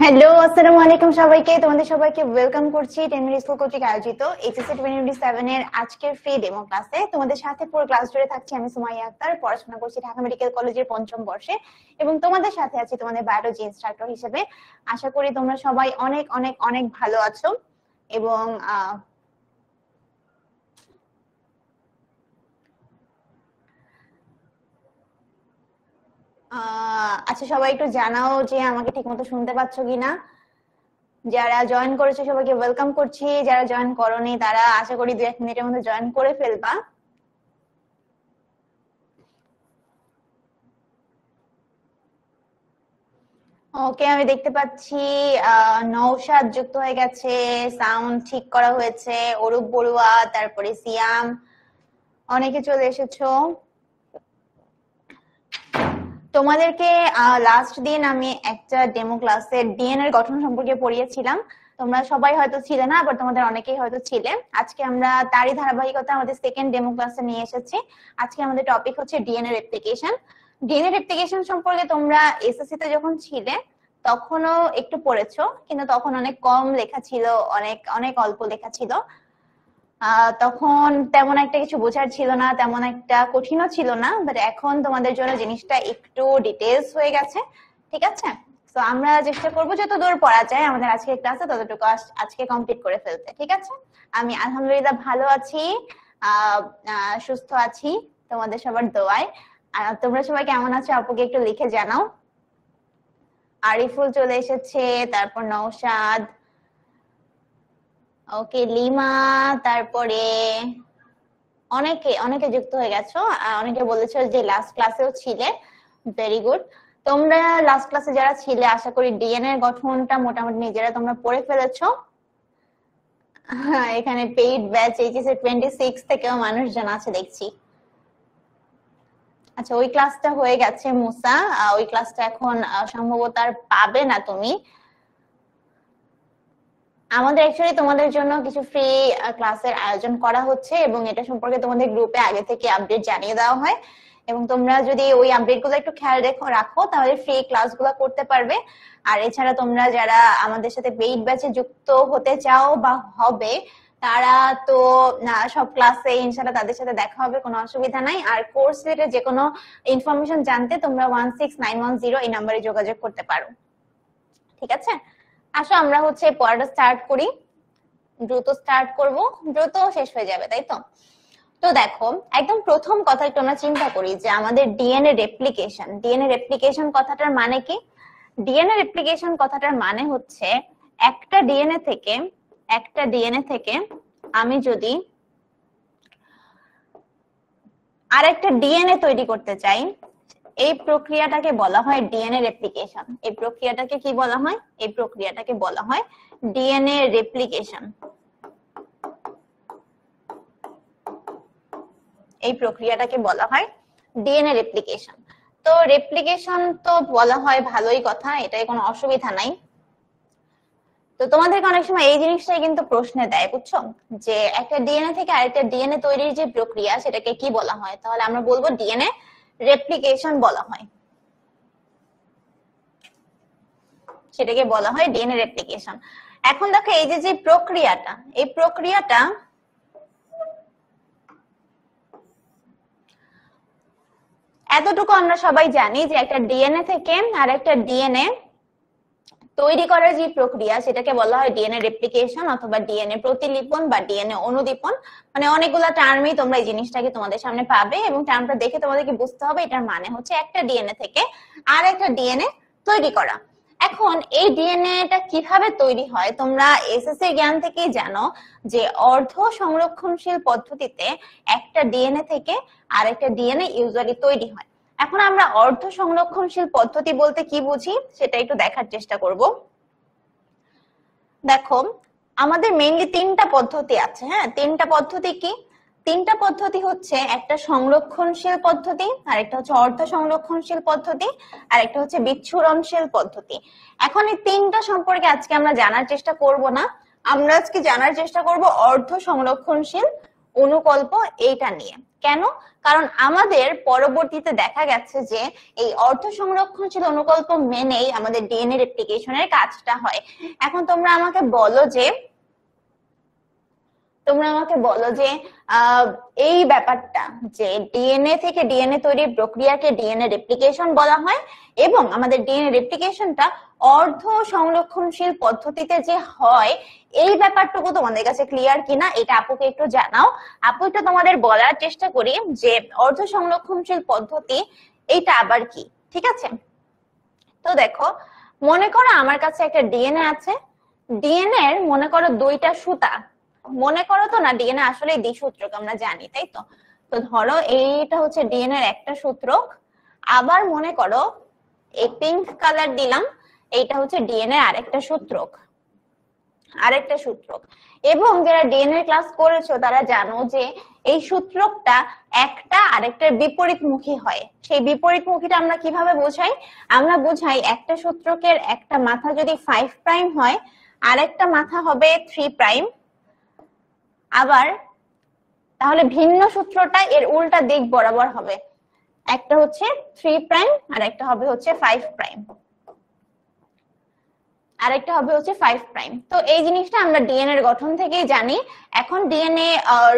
Hello, আসসালামু আলাইকুম সবাইকে। তোমাদের সবাইকে ওয়েলকাম করছি 10 মিনিট স্কুল কর্তৃক আয়োজিত এইচএসসি 2027 এর আজকের ফ্রি ডেমো ক্লাসে। তোমাদের সাথে পুরো ক্লাস জুড়ে থাকছি আমি সুমাইয়া আক্তার, পড়াশোনা করছি ঢাকা মেডিকেল কলেজের 5ম বর্ষে এবং তোমাদের সাথে আছি তোমাদের বায়োলজি ইনস্ট্রাক্টর হিসেবে। আশা করি তোমরা সবাই অনেক অনেক অনেক ভালো আছো এবং আচ্ছা, সবাই একটু জানাও যে আমাকে ঠিকমতো শুনতে পাচ্ছ কিনা। যারা জয়েন করেছে সবাইকে ওয়েলকাম করছি, যারা জয়েন করোনি তারা আশা করি 2-1 মিনিটের মধ্যে জয়েন করে ফেলবা। ওকে, আমি দেখতে পাচ্ছি নওশাদ যুক্ত হয়ে গেছে, সাউন্ড ঠিক করা হয়েছে, অরূপ বড়ুয়া, তারপরে সিয়াম, অনেকে চলে এসেছো। তোমাদেরকে লাস্ট দিন আমি একটা ডেমো ক্লাসে ডিএনএ এর গঠন সম্পর্কে পড়িয়েছিলাম। তোমরা সবাই হয়তো ছিলে না, আবার তোমাদের অনেকেই হয়তো ছিলে। আজকে আমরা তারই ধারাবাহিকতা আমাদের সেকেন্ড ডেমো ক্লাসে নিয়ে এসেছি। আজকে আমাদের টপিক হচ্ছে ডিএনএ রেপ্লিকেশন। ডিএনএ রেপ্লিকেশন সম্পর্কে তোমরা এসএসসি তে যখন ছিলে তখনও একটু পড়েছো, কিন্তু তখন অনেক কম লেখা ছিল, অনেক অনেক অল্প লেখা ছিল। তখন তেমন একটা কিছু বোঝার ছিল না, তেমন একটা কঠিনও ছিল না, বাট এখন তোমাদের জন্য জিনিসটা একটু ডিটেলস হয়ে গেছে। ঠিক আছে, তো আমরা চেষ্টা করবো যতদূর পড়া যায় আমাদের আজকের ক্লাসে ততটুকু আজকে কমপ্লিট করে ফেলতে। ঠিক আছে, আমি আলহামদুলিল্লাহ ভালো আছি, সুস্থ আছি তোমাদের সবার দোয়ায়। তোমরা সবাই কেমন আছো আপুকে একটু লিখে জানাও। আরিফুল চলে এসেছে, তারপর নওশাদ, ওকে লিমা, তারপরে অনেকে অনেকে যুক্ত হয়ে গেছো। অনেকে বলেছো যে লাস্ট ক্লাসেও ছিলে, ভেরি গুড। তোমরা লাস্ট ক্লাসে যারা ছিলে আশা করি ডিএনএ এর গঠনটা মোটামুটি নিজেরা তোমরা পড়ে ফেলেছো। এখানে পেইড ব্যাচ এইচএসসি 26 থেকেও মানুষজন আছে দেখছি। আচ্ছা, ওই ক্লাসটা হয়ে গেছে মুসা, ওই ক্লাসটা এখন সম্ভবত আর পাবে না তুমি। আমাদের অ্যাকচুয়ালি তোমাদের জন্য কিছু ফ্রি ক্লাসের আয়োজন করা হচ্ছে এবং এটা সম্পর্কে তোমাদের গ্রুপে আগে থেকে আপডেট জানিয়ে দেওয়া হয় এবং তোমরা যদি ওই আপডেট গুলো একটু খেয়াল রাখো তাহলে ফ্রি ক্লাসগুলো করতে পারবে। আর এছাড়া তোমরা যারা আমাদের সাথে পেইড ব্যাচে যুক্ত হতে চাও বা হবে তারা তো সব ক্লাসে ইনশাআল্লাহ তাদের সাথে দেখা হবে, কোনো অসুবিধা নাই। আর কোর্স রিলেটেড যে কোনো ইনফরমেশন জানতে তোমরা 16910 এই নম্বরে যোগাযোগ করতে পারো। ঠিক আছে, আসো আমরা হচ্ছে পড়াটা স্টার্ট করি। দ্রুত স্টার্ট করব, দ্রুত শেষ হয়ে যাবে, তাই তো? তো দেখো, একদম প্রথম কথা একটু আমরা চিন্তা করি যে আমাদের ডিএনএ রেপ্লিকেশন কথাটার মানে কি? ডিএনএ রেপ্লিকেশন কথাটার মানে হচ্ছে একটা ডিএনএ থেকে আমি যদি আরেকটা ডিএনএ তৈরি করতে চাই, এই প্রক্রিয়াটাকে বলা হয় ডিএনএ রেপ্লিকেশন। এই প্রক্রিয়াটাকে কি বলা হয়? এই প্রক্রিয়াটাকে বলা হয় ডিএনএ রেপ্লিকেশন। এই প্রক্রিয়াটাকে বলা হয় ডিএনএ রেপ্লিকেশন। তো রেপ্লিকেশন তো বলা হয় ভালোই কথা, এটাই কোনো অসুবিধা নাই। তো তোমাদেরকে অনেক সময় এই জিনিসটাই কিন্তু প্রশ্নে দেয়, বুঝছো, যে একটা ডিএনএ থেকে আরেকটা ডিএনএ তৈরির যে প্রক্রিয়া সেটাকে কি বলা হয়? তাহলে আমরা বলবো ডিএনএ রেপ্লিকেশন বলা হয়, সেটাকে বলা হয় ডিএনএ রেপ্লিকেশন। এখন দেখো এই যে প্রক্রিয়াটা, এই প্রক্রিয়াটা এতটুকু আমরা সবাই জানি যে একটা ডিএনএ থেকে আরেকটা ডিএনএ তৈরি করার যে প্রক্রিয়া সেটাকে বলা হয় ডিএনএ রেপ্লিকেশন অথবা ডিএনএ প্রতিলিপন বা ডিএনএ অনুদীপন। মানে অনেকগুলা টার্মই তোমরা এই জিনিসটাকে তোমাদের সামনে পাবে এবং টার্মটা দেখে তোমাদেরকে বুঝতে হবে এটার মানে হচ্ছে একটা ডিএনএ থেকে আর একটা ডিএনএ তৈরি করা। এখন এই ডিএনএটা কিভাবে তৈরি হয় তোমরা এসএসসি জ্ঞান থেকেই জানো যে অর্ধ সংরক্ষণশীল পদ্ধতিতে একটা ডিএনএ থেকে আরেকটা ডিএনএ ইউজুয়ালি তৈরি হয়। এখন আমরা অর্ধ সংরক্ষণশীল পদ্ধতি বলতে কি বুঝি সেটা একটু দেখার চেষ্টা করব। দেখো, আমাদের মেইনলি তিনটা পদ্ধতি আছে। হ্যাঁ, তিনটা পদ্ধতি কি? তিনটা পদ্ধতি হচ্ছে একটা সংরক্ষণশীল পদ্ধতি, আর একটা হচ্ছে অর্ধ সংরক্ষণশীল পদ্ধতি, আর একটা হচ্ছে বিচ্ছুরণশীল পদ্ধতি। এখন এই তিনটা সম্পর্কে আজকে আমরা জানার চেষ্টা করব না, আমরা আজকে জানার চেষ্টা করব অর্ধ সংরক্ষণশীল অনুকল্প এইটা নিয়ে। কেন? কারণ আমাদের পরবর্তীতে দেখা গেছে যে এই অর্ধ সংরক্ষণশীল অনুকল্প মেনেই আমাদের ডিএনএ রেপ্লিকেশনের কাজটা হয়। এখন তোমরা আমাকে বলো যে এই ব্যাপারটা যে ডিএনএ থেকে ডিএনএ তৈরির প্রক্রিয়াকে ডিএনএ রেপ্লিকেশন বলা হয় এবং আমাদের ডিএনএ রেপ্লিকেশনটা অর্ধ সংরক্ষণশীল পদ্ধতিতে যে হয়, এই ব্যাপারটুকু তোমাদের কাছে ক্লিয়ার কিনা এটা আপুকে একটু জানাও। আপু একটু তোমাদের বলার চেষ্টা করি যে অর্ধ সংরক্ষণশীল পদ্ধতি এইটা আবার কি। ঠিক আছে, তো দেখো, মনে করো আমার কাছে একটা ডিএনএ আছে। ডিএনএ এর মনে করো দুইটা সুতা, মনে করো তো না, ডিএনএ আসলে দ্বিসূত্রক আমরা জানি, তাই তো। তো ধরো এইটা হচ্ছে ডিএনএ এর একটা সূত্রক, আবার মনে করো এই পিঙ্ক কালার দিলাম, এইটা হচ্ছে ডিএনএ আরেকটা সূত্রক, এবং যারা ডিএনএ ক্লাস করেছো তারা জানো যে এই সূত্রকটা একটা আরেকটার বিপরীতমুখী হয়। সেই বিপরীতমুখীটা আমরা কিভাবে বোঝাই? আমরা বোঝাই একটা সূত্রকের একটা মাথা যদি 5 প্রাইম হয়, আরেকটা মাথা হবে 3 প্রাইম, আবার তাহলে ভিন্ন সূত্রটা এর উল্টা দিক বরাবর হবে, একটা হচ্ছে 3 প্রাইম আর একটা হবে হচ্ছে 5 প্রাইম, আরেকটা হবে হচ্ছে 5 প্রাইম। তো এই জিনিসটা আমরা ডিএনএ এর গঠন থেকেই জানি। এখন ডিএনএ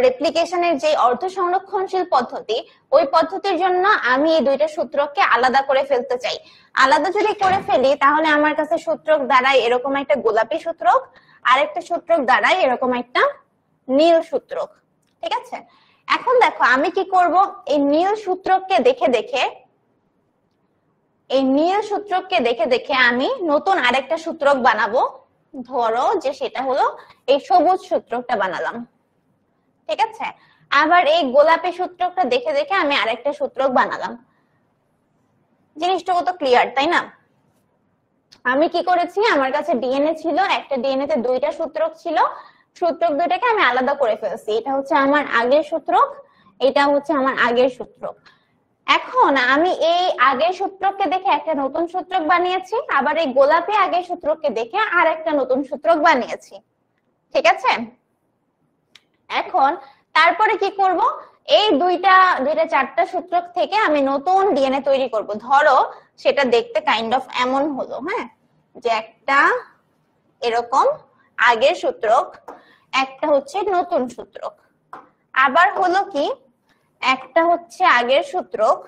রেপ্লিকেশনের যে অর্ধ সংরক্ষণশীল পদ্ধতি, ওই পদ্ধতির জন্য আমি এই দুইটা সূত্রককে আলাদা করে ফেলতে চাই। আলাদা যদি করে ফেলি তাহলে আমার কাছে সূত্রক দাঁড়ায় এরকম একটা গোলাপি সূত্রক, আরেকটা সূত্রক দাঁড়ায় এরকম একটা নীল সূত্রক। ঠিক আছে, এখন দেখো আমি কি করব, এই নীল সূত্রককে দেখে দেখে আমি নতুন আরেকটা সূত্রক বানাবো। ধরো যে সেটা হলো এই সবুজ সূত্রকটা বানালাম। ঠিক আছে, আবার এই গোলাপি সূত্রকটা দেখে দেখে আমি আরেকটা সূত্রক বানালাম। জিনিসটা কত ক্লিয়ার, তাই না? আমি কি করেছি, আমার কাছে ডিএনএ ছিল, একটা ডিএনএ তে দুইটা সূত্রক ছিল, সূত্রক দুইটাকে আমি আলাদা করে ফেলছি। এটা হচ্ছে আমার আগের সূত্রক, এটা হচ্ছে আমার আগের সূত্রক। এখন আমি এই আগের সূত্রককে দেখে একটা নতুন সূত্রক বানিয়েছি, আবার এই গোলাপি আগের সূত্রককে দেখে আর একটা নতুন সূত্রক বানিয়েছি। ঠিক আছে, এখন তারপরে কি করব, এই দুইটা চারটা সূত্রক থেকে আমি নতুন ডিএনএ তৈরি করব। ধরো সেটা দেখতে কাইন্ড অফ এমন হলো, হ্যাঁ, যে একটা এরকম আগের সূত্রক, একটা হচ্ছে নতুন সূত্রক, আবার হলো কি একটা হচ্ছে আগের সূত্রক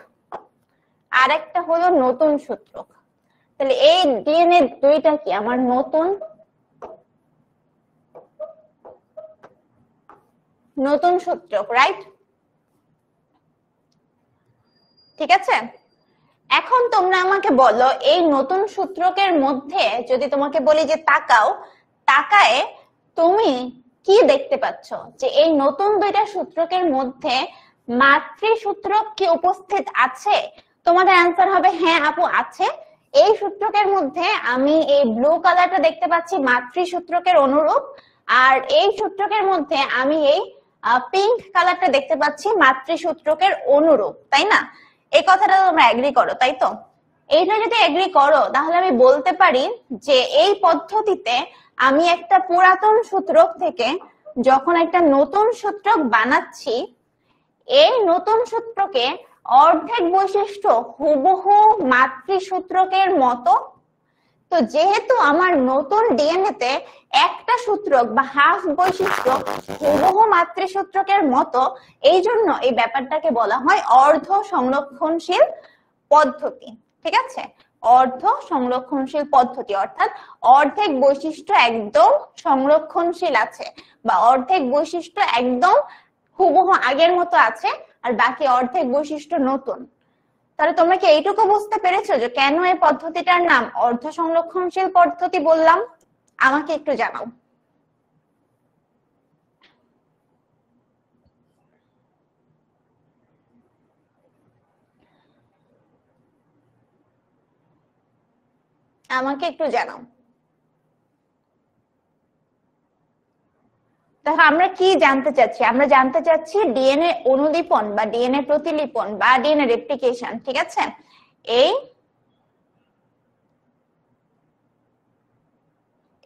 আর একটা হলো নতুন সূত্রক। তাহলে এই ডিএনএ দুইটা কি আমার নতুন সূত্রক, রাইট? ঠিক আছে, এখন তোমরা আমাকে বলো এই নতুন সূত্রকের মধ্যে যদি তোমাকে বলি যে তাকায় তুমি কি দেখতে পাচ্ছ, যে এই নতুন দুইটা সূত্রকের মধ্যে মাতৃসূত্রক কি উপস্থিত আছে? তোমাদের অ্যান্সার হবে হ্যাঁ আপু আছে। এই সূত্রকের মধ্যে আমি এই ব্লু কালারটা দেখতে পাচ্ছি মাতৃসূত্রকের অনুরূপ, আর এই সূত্রকের মধ্যে আমি এই পিঙ্ক কালারটা দেখতে পাচ্ছি মাতৃসূত্রকের অনুরূপ, তাই না? এই কথাটা তোমরা এগ্রি করো, তাই তো? এইটা যদি এগ্রি করো তাহলে আমি বলতে পারি যে এই পদ্ধতিতে আমি একটা পুরাতন সূত্রক থেকে যখন একটা নতুন সূত্রক বানাচ্ছি, এই নতুন সূত্রকে অর্ধেক বৈশিষ্ট্য হুবহু মাতৃসূত্রকের মতো। তো যেহেতু আমার নতুন ডিএনএ তে একটা সূত্রক বা হাফ বৈশিষ্ট্য হুবহু মাতৃসূত্রকের মতো, এই জন্য এই ব্যাপারটাকে বলা হয় অর্ধ সংরক্ষণশীল পদ্ধতি। ঠিক আছে, অর্ধ সংরক্ষণশীল পদ্ধতি অর্থাৎ অর্ধেক বৈশিষ্ট্য একদম সংরক্ষণশীল আছে, বা অর্ধেক বৈশিষ্ট্য একদম হুবহু আগের মতো আছে আর বাকি অর্ধেক বৈশিষ্ট্য নতুন। তাহলে তোমরা কি এইটুকু বুঝতে পেরেছো যে কেন এই পদ্ধতিটার নাম অর্ধ সংরক্ষণশীল পদ্ধতি বললাম? আমাকে একটু জানাও। আমাকে একটু জানাও। দেখো আমরা কি জানতে চাচ্ছি, আমরা জানতে চাচ্ছি ডিএনএ অনুলিপন বা ডিএনএ প্রতিলিপন বা ডিএনএ রেপ্লিকেশন। ঠিক আছে,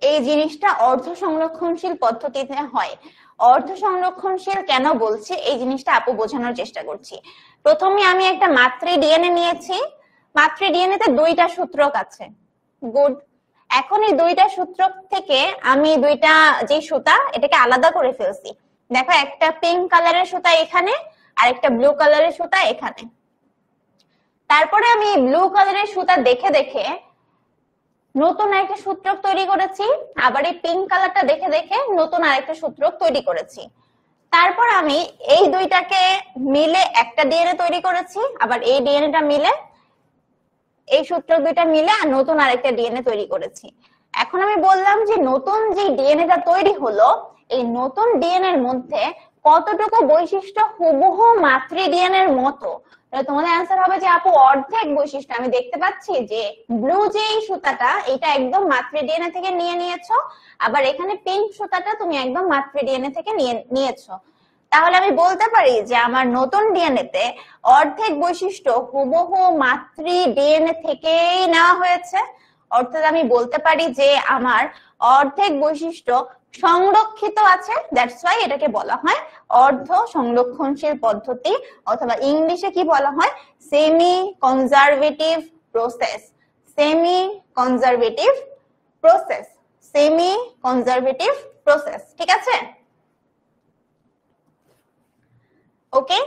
এই জিনিসটা অর্ধ সংরক্ষণশীল পদ্ধতিতে হয়। অর্ধ সংরক্ষণশীল কেন বলছি এই জিনিসটা আপু বোঝানোর চেষ্টা করছি। প্রথমে আমি একটা মাতৃ ডিএনএ নিয়েছি, মাতৃ ডিএনএ তে দুইটা সূত্রক আছে, গুড। এখন এই দুইটা সূত্রক থেকে আমি দুইটা যে সুতা এটাকে আলাদা করে ফেলছি। দেখো একটা পিঙ্ক কালারের সুতা এখানে আর একটা ব্লু কালারের সুতা এখানে। তারপরে আমি ব্লু কালারের সুতা দেখে দেখে নতুন একটা সূত্রক তৈরি করেছি, আবার এই পিঙ্ক কালারটা দেখে দেখে নতুন আরেকটা সূত্রক তৈরি করেছি। তারপর আমি এই দুইটাকে মিলে একটা ডিএনএ তৈরি করেছি, আবার এই ডিএনএটা মিলে এই সূত্রক দুইটা মিলে আর নতুন আরেকটা ডিএনএ তৈরি করেছি। এখন আমি বললাম যে নতুন যে ডিএনএটা তৈরি হলো এই নতুন ডিএনএ এর মধ্যে কতটুকু বৈশিষ্ট্য হুবহু মাতৃ ডিএনএ এর মতো। তোমাদের অ্যান্সার হবে যে আপু অর্ধেক বৈশিষ্ট্য। আমি দেখতে পাচ্ছি যে ব্লু যে সুতাটা এটা একদম মাতৃ ডিএনএ থেকে নিয়ে নিয়েছো, আবার এখানে পিঙ্ক সুতাটা তুমি একদম মাতৃ ডিএনএ থেকে নিয়েছো। তাহলে আমি বলতে পারি যে আমার নতুন ডিএনএ তে অর্ধেক বৈশিষ্ট্য হুবহু মাতৃ ডিএনএ থেকেই নেওয়া হয়েছে। অর্থাৎ আমি বলতে পারি যে আমার অর্ধেক বৈশিষ্ট্য সংরক্ষিত আছে, দ্যাটস ওয়াই এটাকে বলা হয় অর্ধ সংরক্ষণশীল পদ্ধতি, অথবা ইংলিশে কি বলা হয় semi conservative process. Semi conservative process, semi conservative process, ঠিক আছে? ওকে,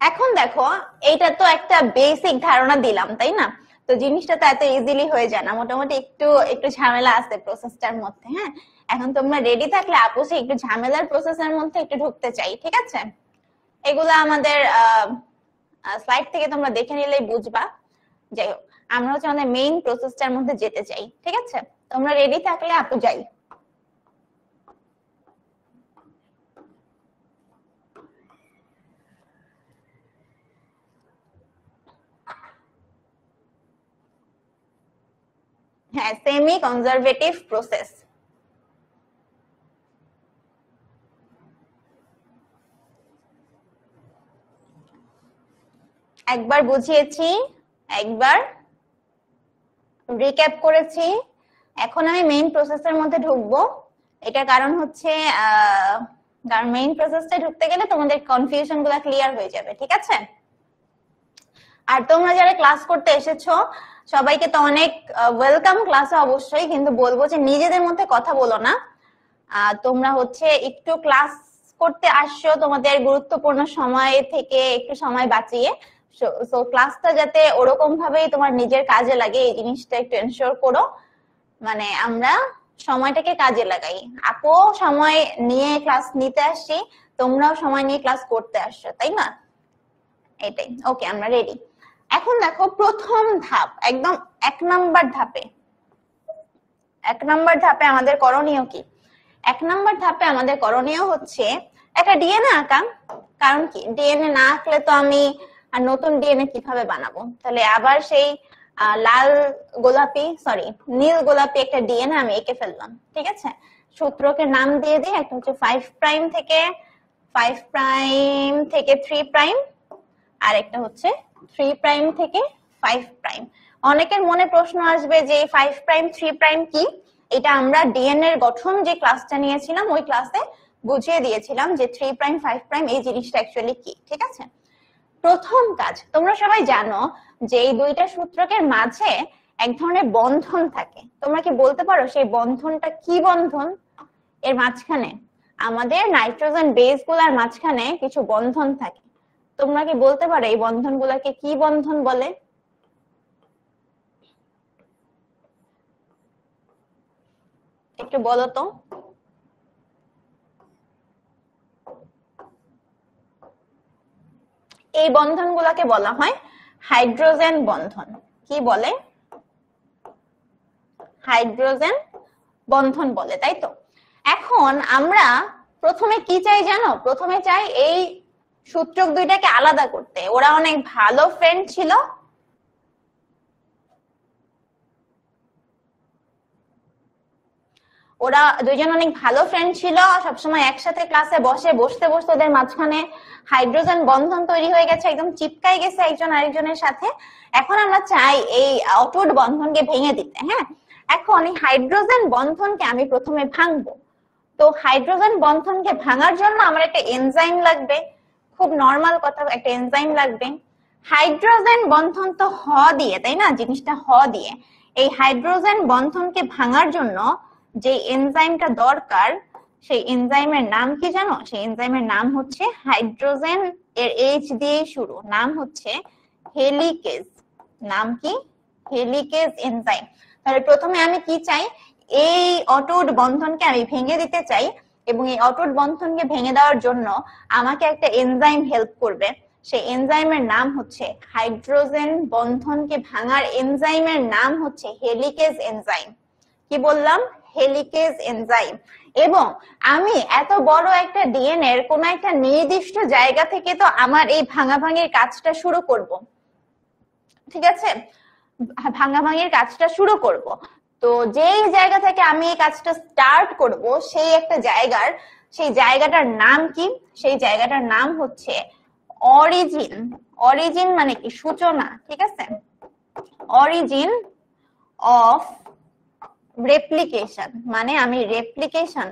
এখন দেখো এইটা তো একটা বেসিক ধারণা দিলাম, তাই না? তো জিনিসটা তো এত ইজিলি হয়ে যায় না, মোটামুটি একটু একটু ঝামেলা আছে প্রসেসটার মধ্যে। হ্যাঁ, এখন তোমরা রেডি থাকলে আপুসে একটু ঝামেলার প্রসেসের মধ্যে একটু ঢুকতে চাই, ঠিক আছে? এগুলো আমাদের স্লাইড থেকে তোমরা দেখে নিলেই বুঝবা। যাই হোক, আমরা হচ্ছে আমাদের মেইন প্রসেসটার মধ্যে যেতে চাই, ঠিক আছে? তোমরা রেডি থাকলে আপু যাই। হ্যাঁ, সেমি কনজারভেটিভ প্রসেস। একবার বুঝিয়েছি, একবার রিক্যাপ করেছি, এখন আমি মেইন প্রসেসের মধ্যে ঢুকবো। এটার কারণ হচ্ছে কারণ মেইন প্রসেসটা ঢুকতে গেলে তোমাদের কনফিউশন গুলো ক্লিয়ার হয়ে যাবে, ঠিক আছে? আর তোমরা যারা ক্লাস করতে এসেছো সবাইকে তো অনেক ওয়েলকাম ক্লাসে অবশ্যই, কিন্তু বলবো যে নিজেদের মধ্যে কথা বলো না। তোমরা হচ্ছে একটু ক্লাস করতে আসছো তোমাদের গুরুত্বপূর্ণ সময় থেকে একটু সময় বাঁচিয়ে, সো ক্লাসটা যাতে ওরকম ভাবেই তোমার নিজের কাজে লাগে এই জিনিসটা একটু এনশিওর করো। মানে আমরা সময়টাকে কাজে লাগাই। আপু সময় নিয়ে ক্লাস নিতে আসছি, তোমরাও সময় নিয়ে ক্লাস করতে আসছো, তাই না? এটাই। ওকে, আমরা রেডি। এখন দেখো প্রথম ধাপ, একদম 1 নাম্বার ধাপে, 1 নাম্বার ধাপে আমাদের করণীয় কি? 1 নাম্বার ধাপে আমাদের করণীয় হচ্ছে একটা ডিএনএ আঁকা। কারণ কি, ডিএনএ না আঁকলে তো আমি আর নতুন ডিএনএ কিভাবে বানাবো? তাহলে আবার সেই লাল গোলাপি নীল গোলাপি একটা ডিএনএ আমি এঁকে ফেললাম, ঠিক আছে? সূত্রকে নাম দিয়ে দিই, একটা হচ্ছে 5 প্রাইম থেকে 3 প্রাইম, আর একটা হচ্ছে 3 প্রাইম থেকে 5 প্রাইম। অনেকের মনে প্রশ্ন আসবে যে 5 প্রাইম 3 প্রাইম কি? এটা আমরা ডিএনএ এর গঠন যে ক্লাসটা নিয়েছিলাম ওই ক্লাসে বুঝিয়ে দিয়েছিলাম যে 3 প্রাইম 5 প্রাইম এই জিনিসটা অ্যাকচুয়ালি কি, ঠিক আছে? প্রথম কাজ, তোমরা সবাই জানো যে এই দুইটা সূত্রকের মাঝে এক ধরনের বন্ধন থাকে। তোমরা কি বলতে পারো সেই বন্ধনটা কি বন্ধন? এর মাঝখানে আমাদের নাইট্রোজেন বেস গুলার মাঝখানে কিছু বন্ধন থাকে। তোমরা কি বলতে পারো এই বন্ধন গুলাকে কি বন্ধন বলে? একটু বলো তো। এই বন্ধন গুলাকে বলা হয় হাইড্রোজেন বন্ধন। কি বলে? হাইড্রোজেন বন্ধন বলে, তাই তো? এখন আমরা প্রথমে কি চাই জানো? প্রথমে চাই এই সূত্রক দুইটাকে আলাদা করতে। ওরা অনেক ভালো ফ্রেন্ড ছিল, ওরা দুইজন অনেক ভালো ফ্রেন্ড ছিল, সবসময় একসাথে ক্লাসে বসতে ওদের মাঝখানে হাইড্রোজেন বন্ধন তৈরি হয়ে গেছে, একদম চিপকাই গেছে একজন আরেকজনের সাথে। এখন আমরা চাই এই অটুট বন্ধনকে ভেঙে দিতে। হ্যাঁ, এখন এই হাইড্রোজেন বন্ধনকে আমি প্রথমে ভাঙবো। তো হাইড্রোজেন বন্ধনকে ভাঙার জন্য আমার একটা এনজাইম লাগবে, খুব নরমাল কথা, একটা এনজাইম লাগবে। হাইড্রোজেন বন্ধন তো হ দিয়ে, তাই না, জিনিসটা হ দিয়ে। এই হাইড্রোজেন বন্ধনকে ভাঙার জন্য যে এনজাইমটা দরকার, সেই এনজাইমের নাম কি জানো? সেই এনজাইমের নাম হচ্ছে, হাইড্রোজেন এর এইচ দিয়ে শুরু, নাম হচ্ছে হেলিকেজ। নাম কি? Helicase enzyme. তাহলে প্রথমে আমি কি চাই? এই অটুট বন্ধনকে আমি ভেঙে দিতে চাই, এবং এই অটুট বন্ধনকে ভেঙে দেওয়ার জন্য আমাকে একটা এনজাইম হেল্প করবে। সেই এনজাইমের নাম হচ্ছে, হাইড্রোজেন বন্ধনকে ভাঙার এনজাইমের নাম হচ্ছে হেলিকেজ এনজাইম। কি বললাম? Helicase enzyme. এবং আমি এত বড় একটা ডিএনএ এর কোন একটা নির্দিষ্ট জায়গা থেকে তো আমার এই ভাঙাভাঙির কাজটা শুরু করব, ঠিক আছে? ভাঙাভাঙির কাজটা শুরু করব। তো যেই জায়গা থেকে আমি এই কাজটা স্টার্ট করব, সেই একটা জায়গার, সেই জায়গাটার নাম কি? সেই জায়গাটার নাম হচ্ছে অরিজিন। অরিজিন মানে কি? সূচনা, ঠিক আছে? অরিজিন অফ রেপ্লিকেশন, মানে আমি রেপ্লিকেশন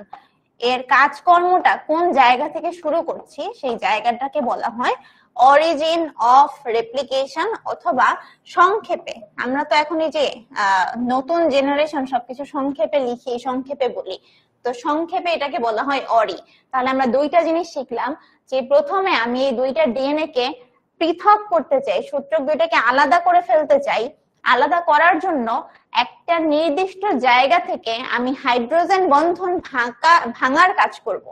এর কাজকর্মটা কোন জায়গা থেকে শুরু করছি, সেই জায়গাটাকে বলা হয় অরিজিন অফ রেপ্লিকেশন, অথবা সংক্ষেপে, আমরা তো এখন এই যে নতুন জেনারেশন সবকিছু সংক্ষেপে লিখি, সংক্ষেপে বলি, তো সংক্ষেপে এটাকে বলা হয় অরি। তাহলে আমরা দুইটা জিনিস শিখলাম, যে প্রথমে আমি এই দুইটা ডিএনএ কে পৃথক করতে চাই, সূত্রক দুইটাকে আলাদা করে ফেলতে চাই। আলাদা করার জন্য একটা নির্দিষ্ট জায়গা থেকে আমি হাইড্রোজেন বন্ধন ভাঙার কাজ করব।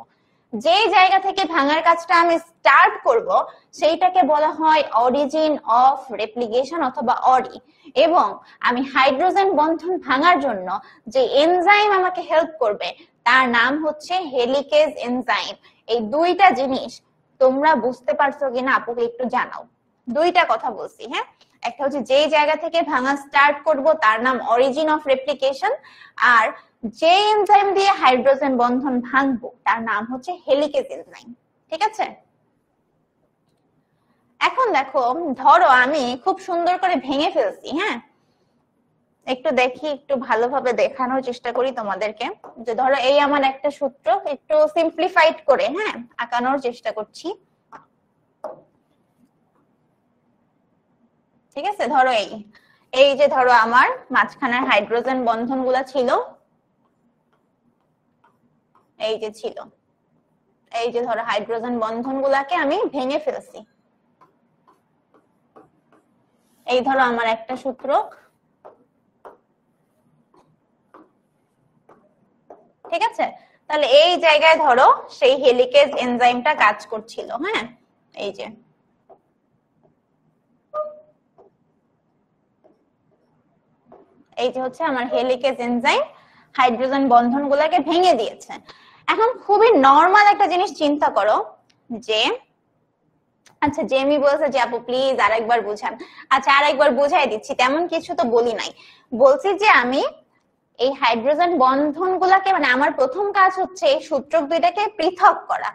যে জায়গা থেকে ভাঙার কাজটা আমি স্টার্ট করব, সেইটাকে বলা হয় অরিজিন অফ রেপ্লিকেশন অথবা অরি। এবং আমি হাইড্রোজেন বন্ধন ভাঙার জন্য যে এনজাইম আমাকে হেল্প করবে, তার নাম হচ্ছে হেলিকেজ এনজাইম। এই দুইটা জিনিস তোমরা বুঝতে পারছো কিনা আপুকে একটু জানাও। দুইটা কথা বলছি, হ্যাঁ? একটা হচ্ছে যেই জায়গা থেকে ভাঙা স্টার্ট করব, তার নাম অরিজিন অফ রেপ্লিকেশন, আর যে এনজাইম দিয়ে হাইড্রোজেন বন্ধন ভাঙবো, তার নাম হচ্ছে হেলিকেজ এনজাইম, ঠিক আছে? এখন দেখো, ধরো আমি খুব সুন্দর করে ভেঙে ফেলছি, হ্যাঁ? একটু দেখি, একটু ভালোভাবে দেখানোর চেষ্টা করি তোমাদেরকে, যে ধরো এই আমার একটা সূত্র, একটু সিম্পলিফাইড করে, হ্যাঁ, আঁকানোর চেষ্টা করছি, ঠিক আছে? ধরো এই যে ধরো আমার মাঝখানের হাইড্রোজেন বন্ধন গুলা ছিল, এই যে ছিল, এই যে ধরো হাইড্রোজেন বন্ধন গুলাকে আমি ভেঙে ফেলছি। এই ধরো আমার একটা সূত্র, ঠিক আছে? তাহলে এই জায়গায় ধরো সেই হেলিকেজ এনজাইমটা কাজ করছিল, হ্যাঁ? এই যে হচ্ছে আমার হেলিকেজ এনজাইম, হাইড্রোজেন বন্ধন গুলাকে ভেঙে দিয়েছে। এখন খুবই নর্মাল একটা জিনিস চিন্তা করো, যে আচ্ছা জেমি বলছে যে আপু প্লিজ আরেকবার বুঝান। আচ্ছা আরেকবার বুঝাই দিচ্ছি, তেমন কিছু তো বলি নাই, বলছি যে আমি এই হাইড্রোজেন বন্ধন গুলাকে, মানে আমার প্রথম কাজ হচ্ছে এই সূত্রক দুইটাকে পৃথক করা।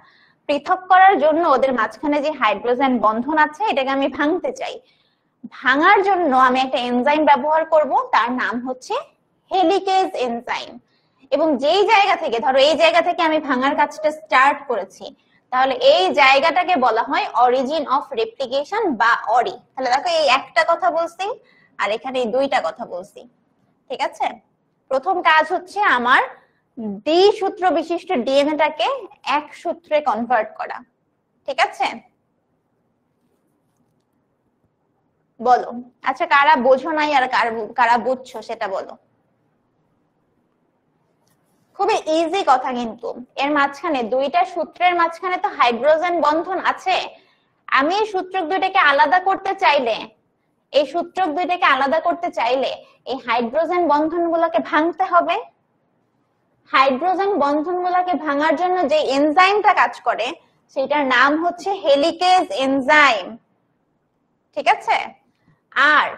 পৃথক করার জন্য ওদের মাঝখানে যে হাইড্রোজেন বন্ধন আছে, এটাকে আমি ভাঙতে চাই। ভাঙার জন্য আমি একটা এনজাইম ব্যবহার করব, তার নাম হচ্ছে হেলিকেজ এনজাইম। এবং যেই জায়গা থেকে, ধরো এই জায়গা থেকে আমি ভাঙার কাজটা স্টার্ট করেছি, তাহলে এই জায়গাটাকে বলা হয় অরিজিন অফ রেপ্লিকেশন বা অরি। তাহলে দেখো এই একটা কথা বলছি, আর এখানে এই দুইটা কথা বলছি, ঠিক আছে? প্রথম কাজ হচ্ছে আমার দ্বি সূত্র বিশিষ্ট ডিএনএটাকে এক সূত্রে কনভার্ট করা, ঠিক আছে? বলো, আচ্ছা কারা বোঝো নাই আর কারা বুঝছো সেটা বলো। খুবই ইজি কথা, কিন্তু এর মাঝখানে দুইটা সূত্রের মাঝখানে তো হাইড্রোজেন বন্ধন আছে। আমি এই সূত্রক দুইটাকে আলাদা করতে চাইলে, এই সূত্রক দুইটাকে আলাদা করতে চাইলে এই হাইড্রোজেন বন্ধন গুলোকে ভাঙতে হবে। হাইড্রোজেন বন্ধন গুলোকে ভাঙার জন্য যে এনজাইমটা কাজ করে, সেটার নাম হচ্ছে হেলিকেজ এনজাইম, ঠিক আছে? আর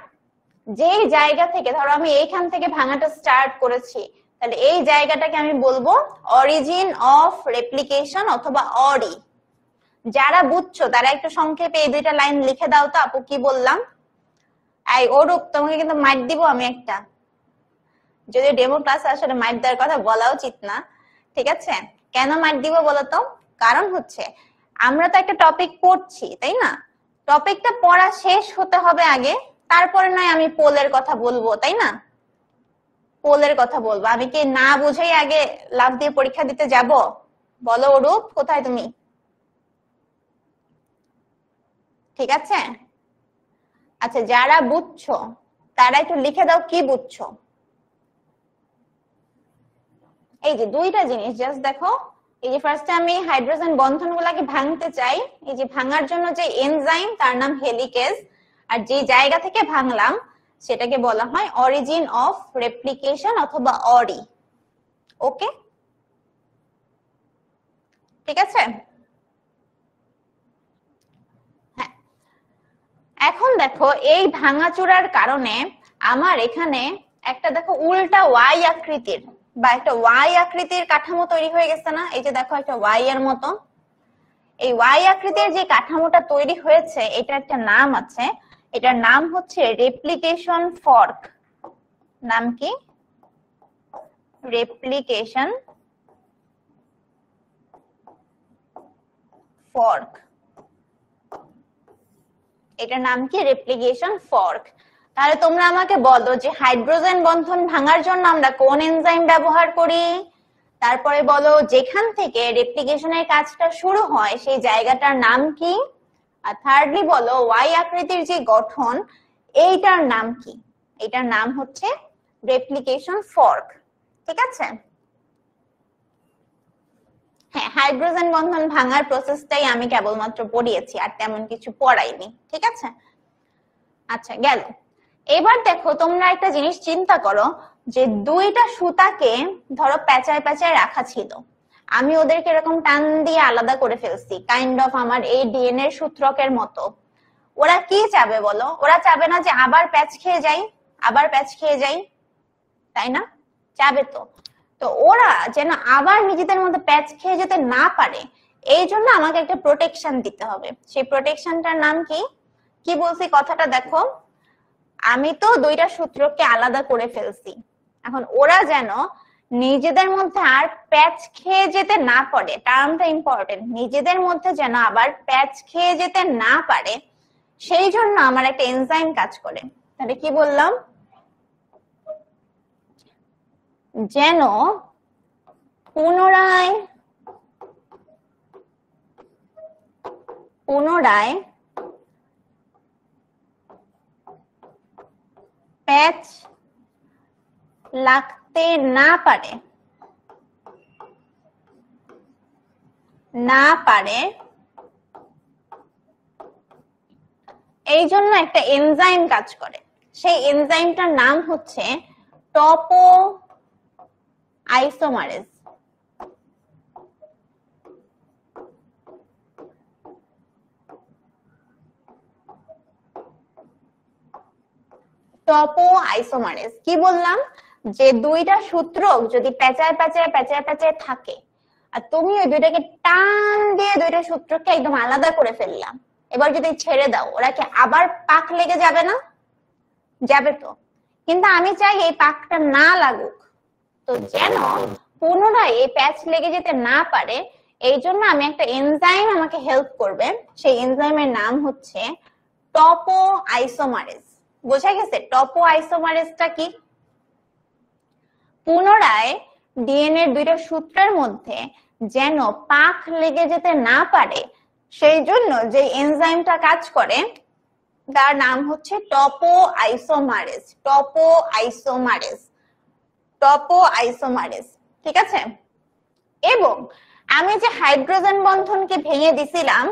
যেই জায়গা থেকে, ধরো আমি এইখান থেকে ভাঙাটা স্টার্ট করেছি, তাহলে এই জায়গাটাকে আমি বলবো অরিজিন অফ রেপ্লিকেশন অথবা অরি। যারা বুঝছো তারা একটু সংক্ষেপে এই দুইটা লাইন লিখে দাও তো আপু, কি বললাম? এই ওরূপ তোমাকে কিন্তু মাইট দিব আমি একটা, যদি ডেমো ক্লাসে আসলে মাইট দেওয়ার কথা বলা উচিত না, ঠিক আছে? কেন মার্ক দিব বলতো? কারণ হচ্ছে আমরা তো একটা টপিক পড়ছি, তাই না? টপিকটা পড়া শেষ হতে হবে আগে, তারপরে নয় আমি পোলের কথা বলবো, তাই না? পোলের কথা বলবো। আমি কি না বুঝেই আগে লাফ দিয়ে পরীক্ষা দিতে যাব? বলো অরূপ, কোথায় তুমি? ঠিক আছে, আচ্ছা যারা বুঝছো তারা একটু লিখে দাও কি বুঝছো। এই যে দুইটা জিনিস জাস্ট দেখো, এই যে ফার্স্টে আমি হাইড্রোজেন বন্ধন গুলাকে ভাঙতে চাই, এই যে ভাঙার জন্য যে এনজাইম তার নাম হেলিকেজ, আর যে জায়গা থেকে ভাঙলাম সেটাকে বলা হয় অরিজিন অফ রেপ্লিকেশন অথবা অরি। ওকে, ঠিক আছে। হ্যাঁ, এখন দেখো এই ভাঙাচুরার কারণে আমার এখানে একটা দেখো উল্টা ওয়াই আকৃতির বা একটা ওয়াই আকৃতির কাঠামো তৈরি হয়ে গেছে না? এই যে দেখো একটা ওয়াই এর মতো, এই ওয়াই আকৃতির যে কাঠামোটা তৈরি হয়েছে এটা একটা নাম আছে, এটার নাম হচ্ছে রেপ্লিকেশন ফর্ক। নাম কি? Replication fork. এটার নাম কি? Replication fork. তাহলে তোমরা আমাকে বলো যে হাইড্রোজেন বন্ধন ভাঙার জন্য আমরা কোন এনজাইম ব্যবহার করি, তারপরে বলো যেখান থেকে রেপ্লিকেশনের কাজটা শুরু হয় সেই জায়গাটার নাম কি, আর থার্ডলি বলো ওয়াই আকৃতির যে গঠন এইটার নাম কি। এটার নাম হচ্ছে রেপ্লিকেশন ফর্ক। ঠিক আছে, হ্যাঁ হাইড্রোজেন বন্ধন ভাঙার প্রসেসটাই আমি কেবলমাত্র পড়িয়েছি, আর তেমন কিছু পড়াইনি। ঠিক আছে, আচ্ছা গেল। এবার দেখো তোমরা একটা জিনিস চিন্তা করো, যে দুইটা সুতাকে ধরো প্যাঁচায় প্যাঁচায় রাখা ছিল, আমি ওদেরকে এরকম টান দিয়ে আলাদা করে ফেলছি, কাইন্ড অফ আমার এই ডিএনএ সূত্রকের মতো। ওরা কি চাবে বলো? ওরা চাবে না যে আবার প্যাচ খেয়ে যাই, আবার প্যাচ খেয়ে যাই, তাই না? চাবে তো। তো ওরা যেন আবার নিজেদের মধ্যে প্যাচ খেয়ে যেতে না পারে, এই জন্য আমাকে একটা প্রোটেকশন দিতে হবে। সেই প্রোটেকশনটার নাম কি? কি বলছি কথাটা দেখো, আমি তো দুইটা সূত্রকে আলাদা করে ফেলছি, এখন ওরা যেন নিজেদের মধ্যে আর প্যাচ খেয়ে যেতে না পারে, টার্মটা ইম্পর্টেন্ট, নিজেদের মধ্যে যেন আবার প্যাচ খেয়ে যেতে না পারে, সেই জন্য আমার একটা এনজাইম কাজ করে। তাহলে কি বললাম? যেন পুনরায় প্যাচ লাগতে না পারে এই জন্য একটা এনজাইম কাজ করে। সেই এনজাইমটার নাম হচ্ছে টপো আইসোমারেজ। টপো আইসোমারেজ। কি বললাম? যে দুইটা সূত্রক যদি প্যাচায় প্যাচায় প্যাচায় প্যাচায় থাকে, আর তুমি ওই দুইটাকে টান দিয়ে দুইটা সূত্রকে একদম আলাদা করে ফেললাম, এবার যদি ছেড়ে দাও ওরা কি আবার পাক লেগে যাবে না? যাবে তো। কিন্তু আমি চাই এই পাকটা না লাগুক, তো যেন পুনরায় এই প্যাচ লেগে যেতে না পারে, এই জন্য আমি একটা এনজাইম আমাকে হেল্প করবে। সেই এনজাইমের নাম হচ্ছে টপো আইসোমারেজ। বোঝা গেছে টপো আইসোমারেজটা কি? পুনরায় ডিএনএ দুইটা সূত্রের মধ্যে যেন পাক লেগে যেতে না পারে, সেই জন্য যে এনজাইমটা কাজ করে তার নাম হচ্ছে topoisomerase. Topoisomerase, topoisomerase. ঠিক আছে, এবং আমি যে হাইড্রোজেন বন্ধনকে ভেঙে দিছিলাম,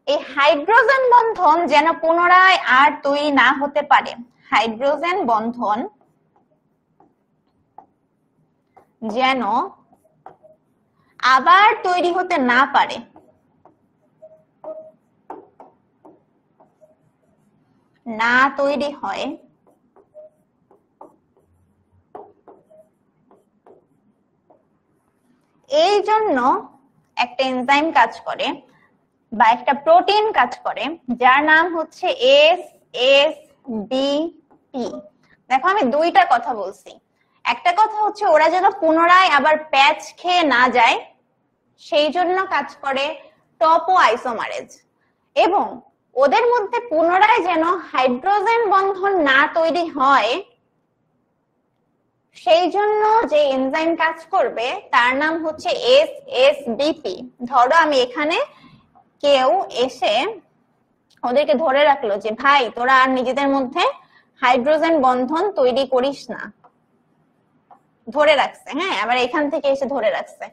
এই হাইড্রোজেন বন্ধন যেন পুনরায় আর তৈরি না হতে পারে, হাইড্রোজেন বন্ধন যেন আবার তৈরি হতে না পারে, না তৈরি হয়, এই জন্য একটা এনজাইম কাজ করে বা একটা প্রোটিন কাজ করে, যার নাম হচ্ছে SSBP। দেখো আমি দুইটা কথা বলছি, একটা কথা হচ্ছে ওরা যেন পুনরায় আবার প্যাচ খেয়ে না যায়, সেই জন্য কাজ করে টপো আইসোমারেজ। এবং ওদের মধ্যে পুনরায় যেন হাইড্রোজেন বন্ধন না তৈরি হয় সেই জন্য যে এনজাইম কাজ করবে তার নাম হচ্ছে এসএসবিপি। ধরো আমি এখানে কেউ এসে ওদেরকে ধরে রাখলো যে ভাই তোরা আর নিজেদের মধ্যে হাইড্রোজেন বন্ধন তৈরি করিস না, ধরে রাখছে, হ্যাঁ, আবার এখান থেকে এসে ধরে রাখছে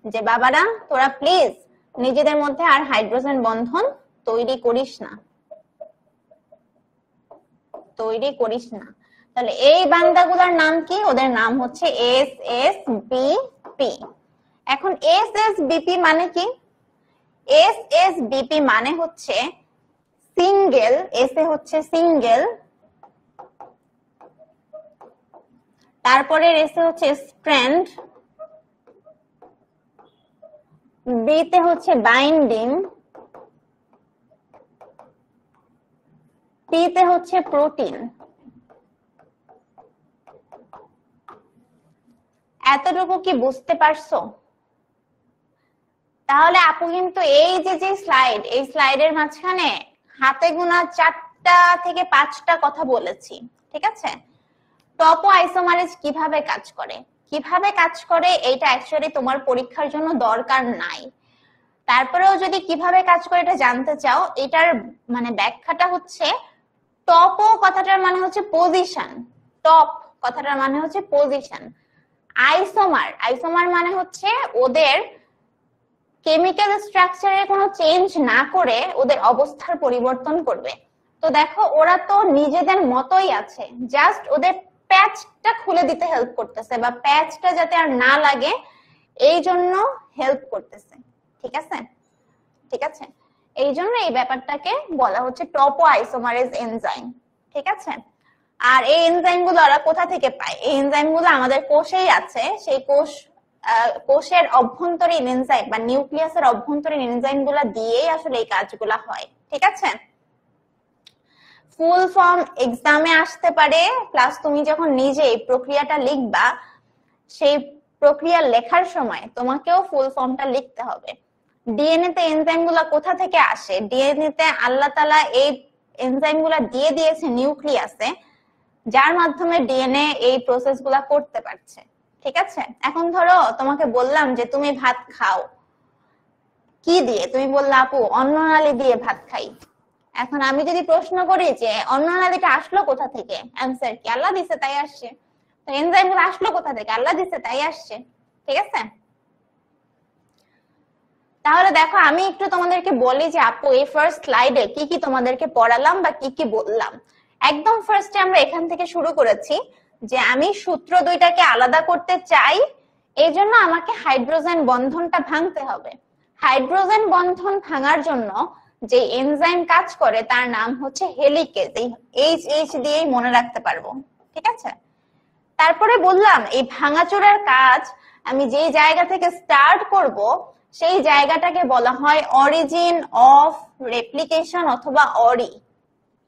যে বাবারা তোরা প্লিজ নিজেদের মধ্যে আর হাইড্রোজেন বন্ধন তৈরি করিস না। তাহলে এই বান্দাগুলোর নাম কি? ওদের নাম হচ্ছে এসএসবিপি। এখন এসএসবিপি মানে কি? এসএসবিপি মানে হচ্ছে সিঙ্গেল, এস এ হচ্ছে সিঙ্গেল, তারপরে এস এ হচ্ছে স্ট্র্যান্ড, বি তে হচ্ছে বাইন্ডিং, পি তে হচ্ছে প্রোটিন। এতটুকু কি বুঝতে পারছো? তাহলে আপু কিন্তু এই যে স্লাইড, এই স্লাইডের মাঝখানে হাতে গোনা 4টা থেকে 5টা কথা বলেছি, ঠিক আছে? টপো আইসোমারেজ কিভাবে কাজ করে এটা অ্যাকচুয়ালি তোমার পরীক্ষার জন্য দরকার নাই। তারপরেও যদি কিভাবে কাজ করে এটা জানতে চাও, এটার মানে ব্যাখ্যাটা হচ্ছে টপো কথাটার মানে হচ্ছে পজিশন, টপ কথাটার মানে হচ্ছে পজিশন। আইসোমার মানে হচ্ছে ওদের কেমিক্যাল স্ট্রাকচারে কোনো চেঞ্জ না করে ওদের অবস্থার পরিবর্তন করবে। তো দেখো ওরা তো নিজেদের মতোই আছে, জাস্ট ওদের প্যাচটা খুলে দিতে হেল্প করতেছে, বা প্যাচটা যাতে আর না লাগে এই জন্য হেল্প করতেছে, ঠিক আছে? এই জন্য এই ব্যাপারটাকে বলা হচ্ছে টপো আইসোমারেজ এনজাইম, ঠিক আছে? আর এই এনজাইম গুলো ওরা কোথা থেকে পায়? এই এনজাইম গুলো আমাদের কোষেই আছে, সেই কোষের অভ্যন্তরীণ এনজাইম বা নিউক্লিয়াসের অভ্যন্তরীণ এনজাইম গুলা দিয়েই আসলে এই কাজগুলা হয়, ঠিক আছে? ফুল ফর্ম এক্সামে আসতে পারে, প্লাস তুমি যখন নিজে এই প্রক্রিয়াটা লিখবা সেই প্রক্রিয়া লেখার সময় তোমাকেও ফুল ফর্মটা লিখতে হবে। ডিএনএ তে এনজাইম গুলা কোথা থেকে আসে? ডিএনএ তে আল্লাহ তাআলা এই এনজাইম গুলা দিয়ে দিয়েছে নিউক্লিয়াসে, যার মাধ্যমে ডিএনএ এই প্রসেস গুলা করতে পারছে, ঠিক আছে? এখন ধরো তোমাকে বললাম যে তুমি ভাত খাও, কি দিয়ে? তুমি বললে আপু অন্ননালী দিয়ে ভাত খাই। এখন আমি যদি প্রশ্ন করি যে অন্ননালীটা আসলো কোথা থেকে, অ্যানসার কি? আল্লাহ দিছে তাই আসছে। তো এনজাইম গুলো আসলো কোথা থেকে? আল্লাহ দিছে তাই আসছে, ঠিক আছে? তাহলে দেখো আমি একটু তোমাদেরকে বলি যে আপু এই ফার্স্ট স্লাইডে কি কি তোমাদেরকে পড়ালাম বা কি কি বললাম। একদম ফার্স্টে আমরা এখান থেকে শুরু করেছি যে আমি সূত্র দুইটাকে আলাদা করতে চাই, এই জন্য আমাকে হাইড্রোজেন বন্ধনটা ভাঙতে হবে। হাইড্রোজেন বন্ধন ভাঙার জন্য যে এনজাইম কাজ করে তার নাম হচ্ছে হেলিকেজ। এই এইচ দিয়েই মনে রাখতে পারবো, ঠিক আছে? তারপরে বললাম এই ভাঙাচোরার কাজ আমি যেই জায়গা থেকে স্টার্ট করব সেই জায়গাটাকে বলা হয় অরিজিন অফ রেপ্লিকেশন অথবা অরি,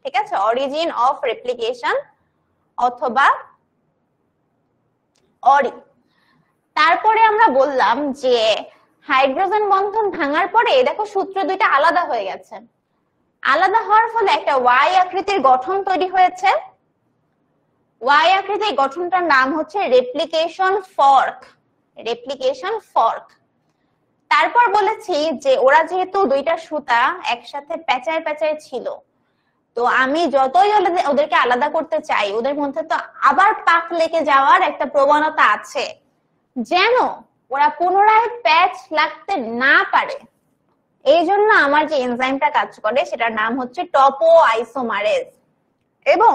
ঠিক আছে? অরিজিন অফ রেপ্লিকেশন অথবা অরি। তারপরে আমরা বললাম যে হাইড্রোজেন বন্ধন ভাঙার পরে দেখো সূত্র দুইটা আলাদা হয়ে গেছে। আলাদা হওয়ার ফলে একটা ওয়াই আকৃতির গঠন তৈরি হয়েছে। ওয়াই আকৃতির গঠনটার নাম হচ্ছে রেপ্লিকেশন ফর্ক। তারপর বলেছি যে ওরা যেহেতু দুইটা সুতা একসাথে প্যাঁচায় ছিল, তো আমি যতই ওদেরকে আলাদা করতে চাই ওদের মধ্যে তো আবার পাক লেগে যাওয়ার একটা প্রবণতা আছে, যেন ওরা পুনরায় প্যাচ লাগতে না পারে। এই জন্য আমার যে এনজাইমটা কাজ করে সেটার নাম হচ্ছে টপো আইসোমারেজ। এবং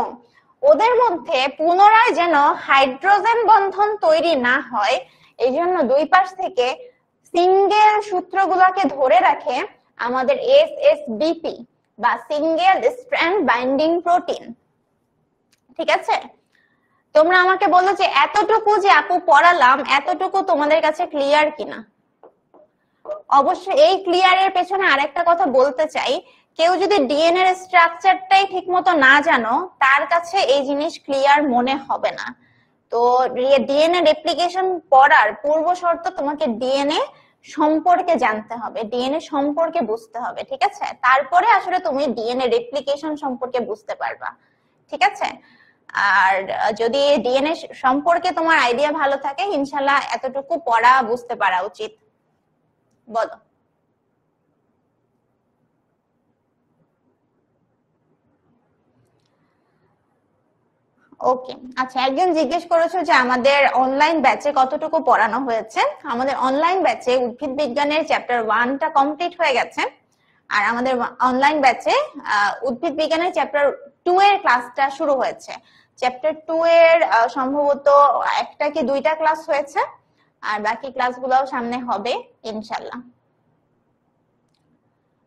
ওদের মধ্যে পুনরায় যেন হাইড্রোজেন বন্ধন তৈরি না হয় এই জন্য দুই পাশ থেকে সিঙ্গেল সূত্রগুলোকে ধরে রাখে আমাদের এসএসবিপি বা সিঙ্গেল স্ট্র্যান্ড বাইন্ডিং প্রোটিন, ঠিক আছে? তোমরা আমাকে বলো যে এতটুকু যে আপু পড়ালাম এতটুকু তোমাদের কাছে ক্লিয়ার কিনা? অবশ্যই এই ক্লিয়ারের পেছনে আরেকটা কথা বলতে চাই, কেউ যদি ডিএনএ এর স্ট্রাকচারটাই ঠিকমতো না জানো তার কাছে এই জিনিস ক্লিয়ার মনে হবে না। তো ডিএনএ রেপ্লিকেশন পড়ার পূর্ব শর্ত তোমাকে ডিএনএ সম্পর্কে জানতে হবে, ডিএনএ সম্পর্কে বুঝতে হবে, ঠিক আছে? তারপরে আসলে তুমি ডিএনএ রেপ্লিকেশন সম্পর্কে বুঝতে পারবা, ঠিক আছে? আর যদি ডিএনএ সম্পর্কে তোমার আইডিয়া ভালো থাকে, ইনশাল্লাহ এতটুকু পড়া বুঝতে পারা উচিত। বলো। ওকে, আচ্ছা, একজন জিজ্ঞেস করেছো যে আমাদের অনলাইন ব্যাচে কতটুকু পড়ানো হয়েছে। আমাদের অনলাইন ব্যাচে উদ্ভিদ বিজ্ঞানের চ্যাপ্টার 1টা কমপ্লিট হয়ে গেছে, আর আমাদের অনলাইন ব্যাচে উদ্ভিদ বিজ্ঞানের চ্যাপ্টার 2 এর ক্লাসটা শুরু হয়েছে। চ্যাপ্টার 2 এর সম্ভবত একটা কি দুইটা ক্লাস হয়েছে, আর বাকি ক্লাসগুলোও সামনে হবে ইনশাল্লাহ।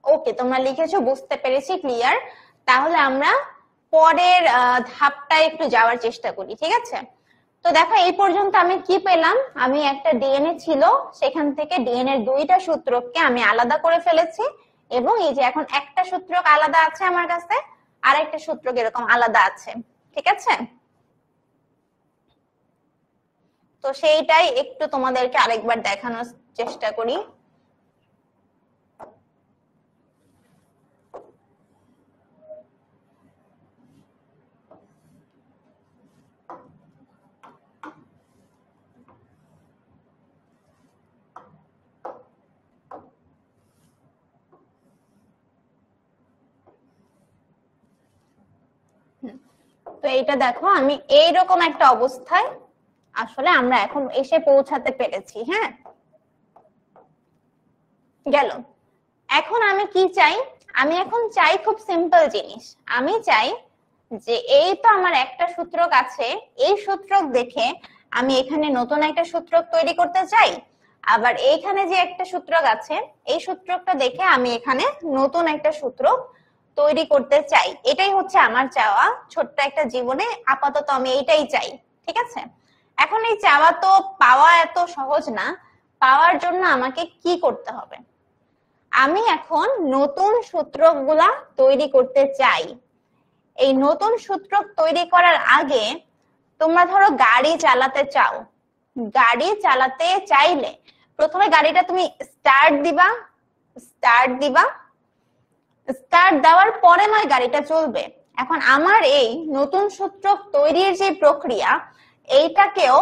ওকে, তোমরা লিখেছো, বুঝতে পেরেছি, ক্লিয়ার। তাহলে আমরা পরের ধাপটা একটু যাওয়ার চেষ্টা করি, ঠিক আছে? তো দেখো, এই পর্যন্ত আমি কি পেলাম, আমি একটা ডিএনএ ছিল, সেখান থেকে ডিএনএ এর 2টা সূত্রককে আমি আলাদা করে ফেলেছি, এবং এই যে এখন একটা সূত্রক আলাদা আছে আমার কাছে, আর একটা সূত্রক এরকম আলাদা আছে, ঠিক আছে? তো সেইটাই একটু তোমাদেরকে আরেকবার দেখানোর চেষ্টা করি। তো এইটা দেখো, আমি এইরকম একটা অবস্থায় আসলে আমরা এখন এসে পৌঁছাতে পেরেছি। হ্যাঁ, গেল। এখন আমি কি চাই? আমি এখন চাই খুব সিম্পল জিনিস। আমি চাই যে এই তো আমার একটা সূত্রক আছে, এই সূত্রক দেখে আমি এখানে নতুন একটা সূত্রক তৈরি করতে চাই, আবার এইখানে যে একটা সূত্রক আছে, এই সূত্রকটা দেখে আমি এখানে নতুন একটা সূত্রক তৈরি করতে চাই। এটাই হচ্ছে আমার চাওয়া ছোট্ট একটা জীবনে। আপাতত আমি এইটাই চাই, ঠিক আছে? এখন এই চাওয়া তো পাওয়া এত সহজ না। পাওয়ার জন্য আমাকে কি করতে হবে? আমি এখন নতুন সূত্রকগুলা তৈরি করতে চাই। এই নতুন সূত্রক তৈরি করার আগে তোমরা ধরো গাড়ি চালাতে চাও। গাড়ি চালাতে চাইলে প্রথমে গাড়িটা তুমি স্টার্ট দিবা, স্টার্ট দেওয়ার পরে নয় গাড়িটা চলবে। এখন আমার এই নতুন সূত্রক তৈরির যে প্রক্রিয়া, এইটাকেও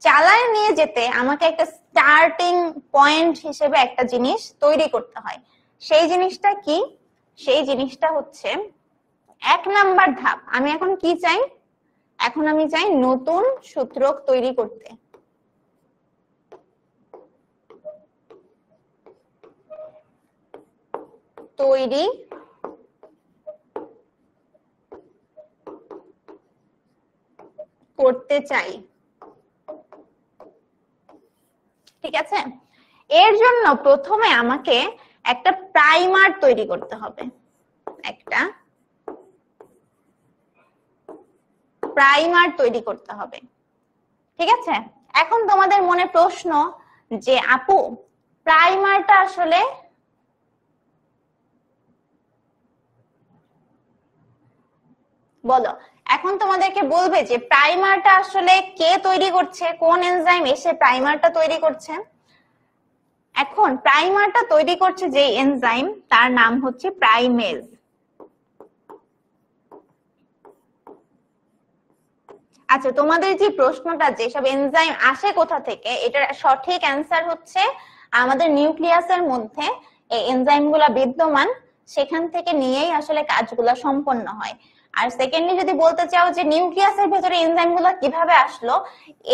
চালায় নিয়ে যেতে আমাকে একটা স্টার্টিং পয়েন্ট হিসেবে একটা জিনিস তৈরি করতে হয়। সেই জিনিসটা কি? সেই জিনিসটা হচ্ছে 1 নাম্বার ধাপ। আমি এখন কি চাই? এখন আমি চাই নতুন সূত্রক তৈরি করতে। তৈরি করতে চাই, ঠিক আছে? এর জন্য প্রথমে আমাকে একটা প্রাইমার তৈরি করতে হবে। একটা প্রাইমার তৈরি করতে হবে, ঠিক আছে? এখন তোমাদের মনে প্রশ্ন যে আপু, প্রাইমারটা আসলে বলো। এখন তোমাদেরকে বলবে যে প্রাইমারটা আসলে কে তৈরি করছে, কোন এনজাইম এসে প্রাইমারটা তৈরি করছে। এখন প্রাইমারটা তৈরি করছে যে এনজাইম, তার নাম হচ্ছে প্রাইমেজ। আচ্ছা, তোমাদের যে প্রশ্নটা যেসব এনজাইম আসে কোথা থেকে, এটার সঠিক অ্যান্সার হচ্ছে আমাদের নিউক্লিয়াসের মধ্যে এই এনজাইমগুলো বিদ্যমান, সেখান থেকে নিয়েই আসলে কাজগুলো সম্পন্ন হয়। আর সেকেন্ডলি যদি বলতে চাও যে নিউক্লিয়াসের ভেতরে এনজাইমগুলো কিভাবে আসলো,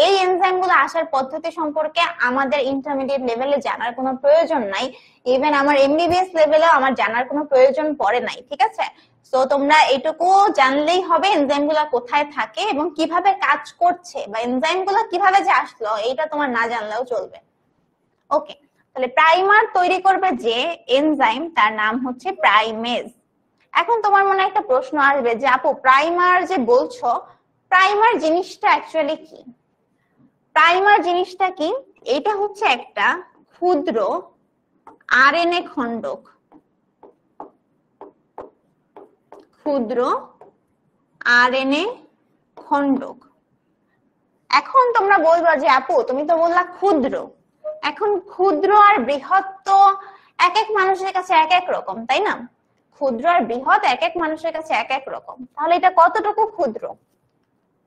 এই এনজাইমগুলো আসার পদ্ধতি সম্পর্কে আমাদের ইন্টারমিডিয়েট লেভেলে জানার কোনো প্রয়োজন নাই। ইভেন আমার এমবিবিএস লেভেলেও আমার জানার কোনো প্রয়োজন পড়ে নাই, ঠিক আছে? তো তোমরা এটুকু জানলেই হবে এনজাইমগুলো কোথায় থাকে এবং কিভাবে কাজ করছে, বা এনজাইমগুলো কিভাবে যে আসলো এইটা তোমার না জানলেও চলবে। ওকে, তাহলে প্রাইমার তৈরি করবে যে এনজাইম, তার নাম হচ্ছে প্রাইমেজ। এখন তোমার মনে একটা প্রশ্ন আসবে যে আপু, প্রাইমার যে বলছো, প্রাইমার জিনিসটা অ্যাকচুয়ালি কি? প্রাইমার জিনিসটা কি? এটা হচ্ছে একটা ক্ষুদ্র আরএনএ খণ্ডক। ক্ষুদ্র আরএনএ খণ্ডক। এখন তোমরা বলবা যে আপু, তুমি তো বললা ক্ষুদ্র, এখন ক্ষুদ্র আর বৃহৎ তো এক এক মানুষের কাছে এক এক রকম, তাই না? ক্ষুদ্র আর বৃহৎ এক এক মানুষের কাছে এক এক রকম, তাহলে এটা কতটুকু ক্ষুদ্র?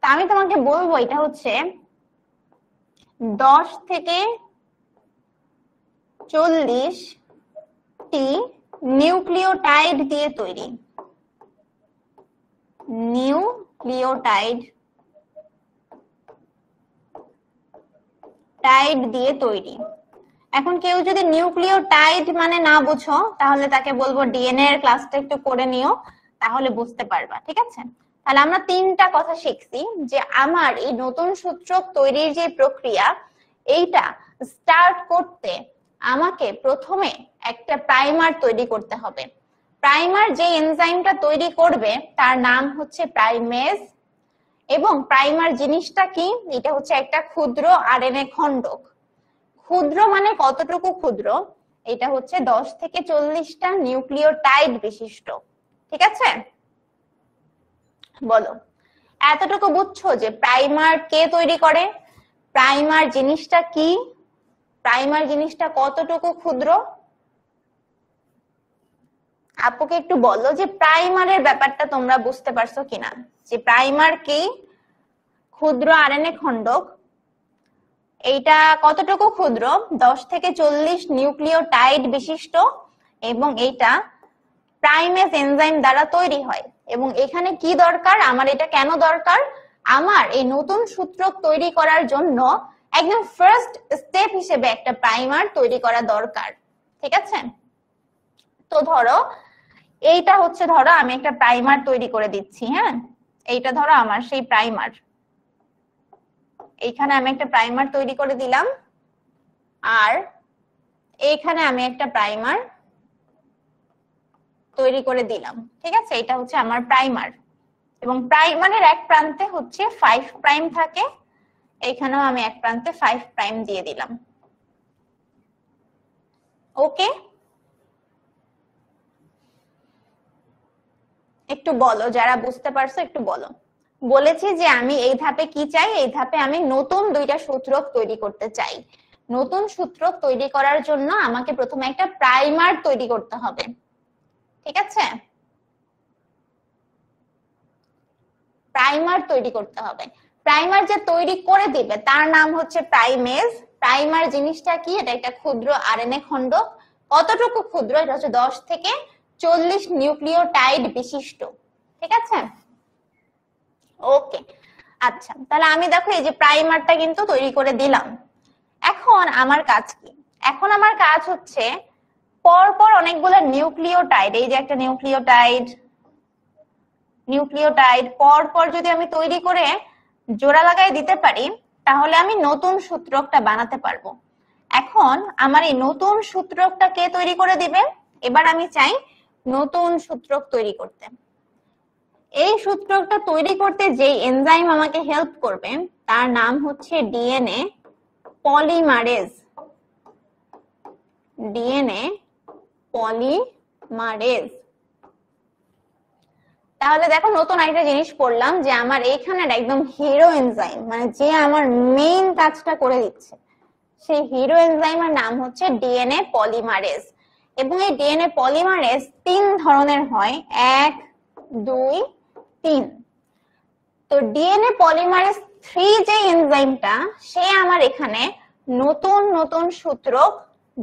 তা আমি তোমাকে বলবো এটা হচ্ছে 10 থেকে 40 টি নিউক্লিওটাইড দিয়ে তৈরি। নিউক্লিওটাইড দিয়ে তৈরি। এখন কেউ যদি নিউক্লিওটাইড মানে না বুঝো তাহলে তাকে বলবো ডিএনএ এর ক্লাসটা একটু করে নিও, তাহলে বুঝতে পারবা। ঠিক আছে, তাহলে আমরা 3টা কথা শিখছি যে আমার এই নতুন সূত্রক তৈরির যে প্রক্রিয়া এইটা স্টার্ট করতে আমাকে প্রথমে একটা প্রাইমার তৈরি করতে হবে। প্রাইমার যে এনজাইমটা তৈরি করবে তার নাম হচ্ছে প্রাইমেজ, এবং প্রাইমার জিনিসটা কি? এটা হচ্ছে একটা ক্ষুদ্র আরএনএ খণ্ডক। ক্ষুদ্র মানে কতটুকু ক্ষুদ্র? এটা হচ্ছে 10 থেকে 40টা নিউক্লিওটাইড বিশিষ্ট। ঠিক আছে, বলো এতটুকু বুঝছো যে প্রাইমার কে তৈরি করে, প্রাইমার জিনিসটা কি, প্রাইমার জিনিসটা কতটুকু ক্ষুদ্র? আপুকে একটু বলো যে প্রাইমারের ব্যাপারটা তোমরা বুঝতে পারছো কিনা, যে প্রাইমার কি? ক্ষুদ্র আরএনএ খণ্ডক। এইটা কতটুকু ক্ষুদ্র? 10 থেকে 40 নিউক্লিওটাইড বিশিষ্ট, এবং এইটা প্রাইমেজ এনজাইম দ্বারা তৈরি হয়। এবং এখানে কি দরকার আমার, এটা কেন দরকার? আমার এই নতুন সূত্রক তৈরি করার জন্য একদম ফার্স্ট স্টেপ হিসেবে একটা প্রাইমার তৈরি করা দরকার। ঠিক আছে, তো ধরো এইটা হচ্ছে, ধরো আমি একটা প্রাইমার তৈরি করে দিচ্ছি। হ্যাঁ, এইটা ধরো আমার সেই প্রাইমার। এইখানে আমি একটা প্রাইমার তৈরি করে দিলাম, আর এইখানে আমি একটা প্রাইমার তৈরি করে দিলাম। ঠিক আছে, এটা হচ্ছে আমার প্রাইমার, এবং প্রাইমারের এক প্রান্তে হচ্ছে 5 প্রাইম থাকে, এইখানেও আমি এক প্রান্তে 5 প্রাইম দিয়ে দিলাম। ওকে, একটু বলো যারা বুঝতে পারছো, একটু বলো। বলেছি যে আমি এই ধাপে কি চাই, এই ধাপে আমি নতুন 2টা সূত্রক তৈরি করতে চাই। নতুন সূত্রক তৈরি করার জন্য আমাকে প্রথমে একটা প্রাইমার তৈরি করতে হবে। ঠিক আছে, প্রাইমার তৈরি করতে হবে। প্রাইমার যে তৈরি করে দিবে তার নাম হচ্ছে প্রাইমেজ। প্রাইমার জিনিসটা কি? এটা একটা ক্ষুদ্র আরএনএ খণ্ডক। কতটুকু ক্ষুদ্র? এটা হচ্ছে 10 থেকে 40 নিউক্লিওটাইড বিশিষ্ট। ঠিক আছে, ওকে। আচ্ছা, তাহলে আমি দেখো এই যে প্রাইমারটা কিন্তু তৈরি করে দিলাম। এখন আমার কাজ কি? এখন আমার কাজ হচ্ছে পরপর অনেকগুলো নিউক্লিওটাইড, এই যে একটা নিউক্লিওটাইড পরপর যদি আমি তৈরি করে জোড়া লাগাই দিতে পারি তাহলে আমি নতুন সূত্রকটা বানাতে পারবো। এখন আমার এই নতুন সূত্রকটা কে তৈরি করে দিবে? এবার আমি চাই নতুন সূত্রক তৈরি করতে। এই সূত্রকটা তৈরি করতে যে এনজাইম আমাকে হেল্প করবে তার নাম হচ্ছে ডিএনএ পলিমারেজ। DNA polymerase. তাহলে দেখো নতুন একটা জিনিস পড়লাম যে আমার এইখানে একদম হিরো এনজাইম, মানে যে আমার মেইন কাজটা করে দিচ্ছে, সেই হিরো এনজাইমের নাম হচ্ছে ডিএনএ পলিমারেজ। এবং এই ডিএনএ পলিমারেজ 3 ধরনের হয়, 1, 2, 3। তো ডিএনএ পলিমারেজ 3 যে এনজাইমটা, সে আমার এখানে নতুন নতুন সূত্রক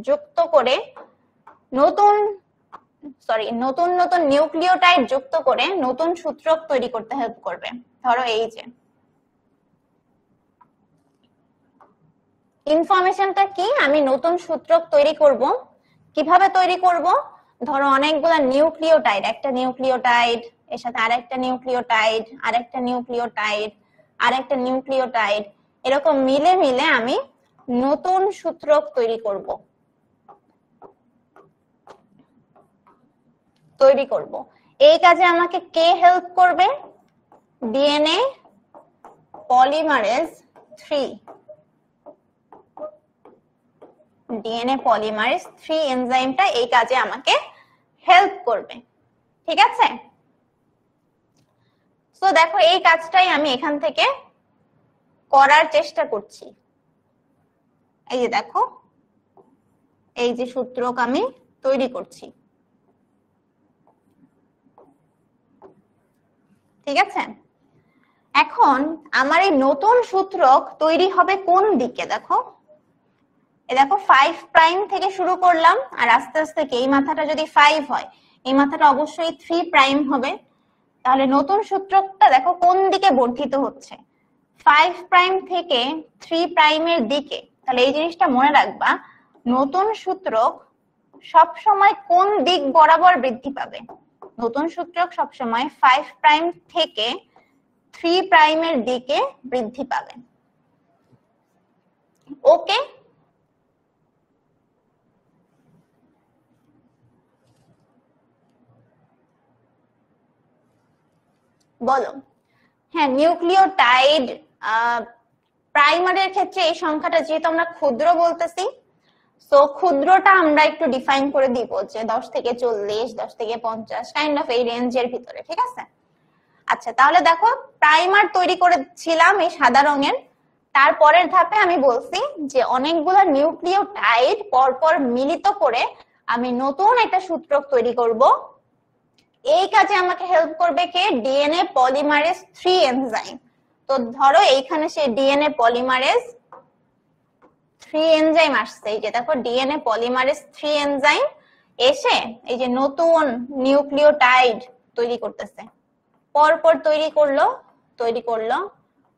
যুক্ত করে নতুন নতুন নিউক্লিওটাইড যুক্ত করে নতুন সূত্রক তৈরি করতে হেল্প করবে। ধরো এই যে ইনফরমেশনটা কি, আমি নতুন সূত্রক তৈরি করব। কিভাবে তৈরি করব? ধরো অনেকগুলো নিউক্লিওটাইড, একটা নিউক্লিওটাইড এর সাথে আরেকটা নিউক্লিওটাইড, আরেকটা নিউক্লিওটাইড, আরেকটা নিউক্লিওটাইড, এরকম মিলে মিলে আমি নতুন সূত্রক তৈরি করব। এই কাজে আমাকে কে হেল্প করবে? DNA polymerase 3। ডিএনএ পলিমারেজ 3 এনজাইমটা এই কাজে আমাকে হেল্প করবে। ঠিক আছে, তো দেখো এই কাজটাই আমি এখান থেকে করার চেষ্টা করছি। এই যে দেখো এই যে সূত্রক আমি তৈরি করছি, ঠিক আছে। এখন আমার এই নতুন সূত্রক তৈরি হবে কোন দিকে, দেখো দেখো 5 প্রাইম থেকে শুরু করলাম, আর আস্তে আস্তে এই মাথাটা যদি 5 হয় এই মাথাটা অবশ্যই 3 প্রাইম হবে। তাহলে নতুন সূত্রকটা দেখো কোন দিকে বর্ধিত হচ্ছে, 5 প্রাইম থেকে 3 প্রাইমের দিকে। তাহলে এই জিনিসটা মনে রাখবা, নতুন সূত্রক সব সময় কোন দিক বরাবর বৃদ্ধি পাবে, নতুন সূত্রক সব সময় 5 প্রাইম থেকে 3 প্রাইমের দিকে বৃদ্ধি পাবে। ওকে, বলো। হ্যাঁ, নিউক্লিওটাইড প্রাইমারের ক্ষেত্রে এই সংখ্যাটা যেহেতু আমরা ক্ষুদ্র বলতেছি, তো ক্ষুদ্রটা আমরা একটু ডিফাইন করে দিব যে 10 থেকে 40, 10 থেকে 50 কাইন্ড অফ এই রেঞ্জের ভিতরে, ঠিক আছে। আচ্ছা, তাহলে দেখো প্রাইমার তৈরি করেছিলাম এই সাদা রঙের, তারপরের ধাপে আমি বলছি যে অনেকগুলো নিউক্লিওটাইড পরপর মিলিত করে আমি নতুন একটা সূত্রক তৈরি করব। এই কাজে আমাকে হেল্প করবে কে, ডিএনএ পলিমারেজ 3 এনজাইম। তো ধরো এইখানে সে ডিএনএ পলিমারেজ 3 এনজাইম আসছে, এই যে দেখো ডিএনএ পলিমারেজ 3 এনজাইম এসে এই যে নতুন নিউক্লিওটাইড তৈরি করতেছে, পরপর তৈরি করলো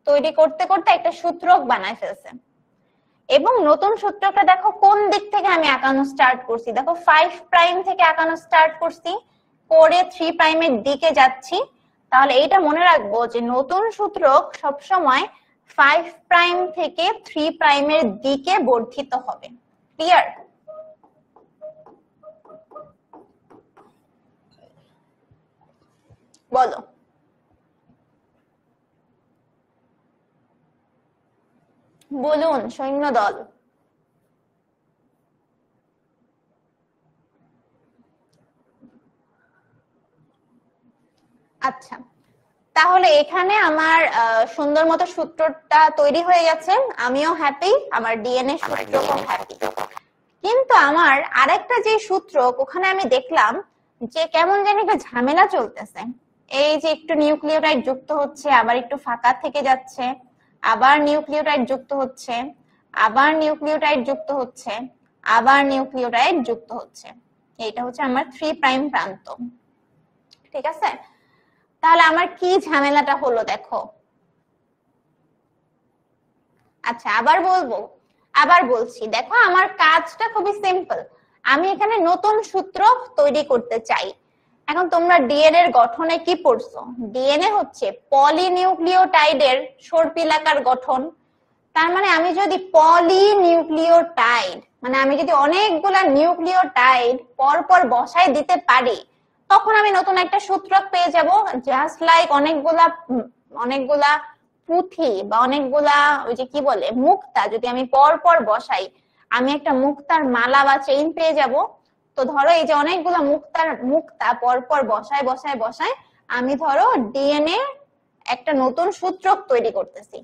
তৈরি করতে করতে একটা সূত্রক বানায় ফেলছে। এবং নতুন সূত্রকটা দেখো কোন দিক থেকে আমি আঁকানো স্টার্ট করছি, দেখো 5 প্রাইম থেকে আঁকানো স্টার্ট করছি, করে 3 প্রাইমের দিকে যাচ্ছি। তাহলে এইটা মনে রাখবো যে নতুন সূত্রক সবসময় 5 প্রাইম থেকে 3 প্রাইমের দিকে বর্ধিত হবে। ক্লিয়ার? বলো। বলুন সৈন্যদল। আচ্ছা, তাহলে এখানে আমার সুন্দর মতো সূত্রটা তৈরি হয়ে গেছে, আমিও হ্যাপি, আমার ডিএনএ সূত্রকও হ্যাপি। কিন্তু আমার আরেকটা যে সূত্রক, ওখানে আমি দেখলাম যে কেমন জানি একটা ঝামেলা চলতেছে। এই যে একটু নিউক্লিওটাইড যুক্ত হচ্ছে, আবার একটু ফাঁকা থেকে যাচ্ছে, আবার নিউক্লিওটাইড যুক্ত হচ্ছে, আবার নিউক্লিওটাইড যুক্ত হচ্ছে, আবার নিউক্লিওটাইড যুক্ত হচ্ছে। এইটা হচ্ছে আমার 3 প্রাইম প্রান্ত, ঠিক আছে। তাহলে আমার কি ঝামেলাটা হলো দেখো। আচ্ছা, আবার বলছি, দেখো আমার কাজটা খুবই সিম্পল। আমি এখানে নতুন সূত্র তৈরি করতে চাই। এখন তোমরা ডিএনএ এর গঠনে কি পড়ছো, ডিএনএ হচ্ছে পলিনিউক্লিওটাইডের সর্পিলাকার গঠন। তার মানে আমি যদি পলিনিউক্লিওটাইড, মানে আমি যদি অনেকগুলা নিউক্লিওটাইড পরপর বসাই দিতে পারি, তখন আমি নতুন একটা সূত্রক পেয়ে যাব। জাস্ট লাইক অনেকগুলা পুঁথি বা অনেকগুলা ওই যে কি বলে মুক্তা যদি আমি পরপর বসাই, আমি একটা মুক্তার মালা বা চেইন পেয়ে যাব। তো ধরো এই যে অনেকগুলা মুক্তা পরপর বসায় আমি ধরো ডিএনএ একটা নতুন সূত্রক তৈরি করতেছি,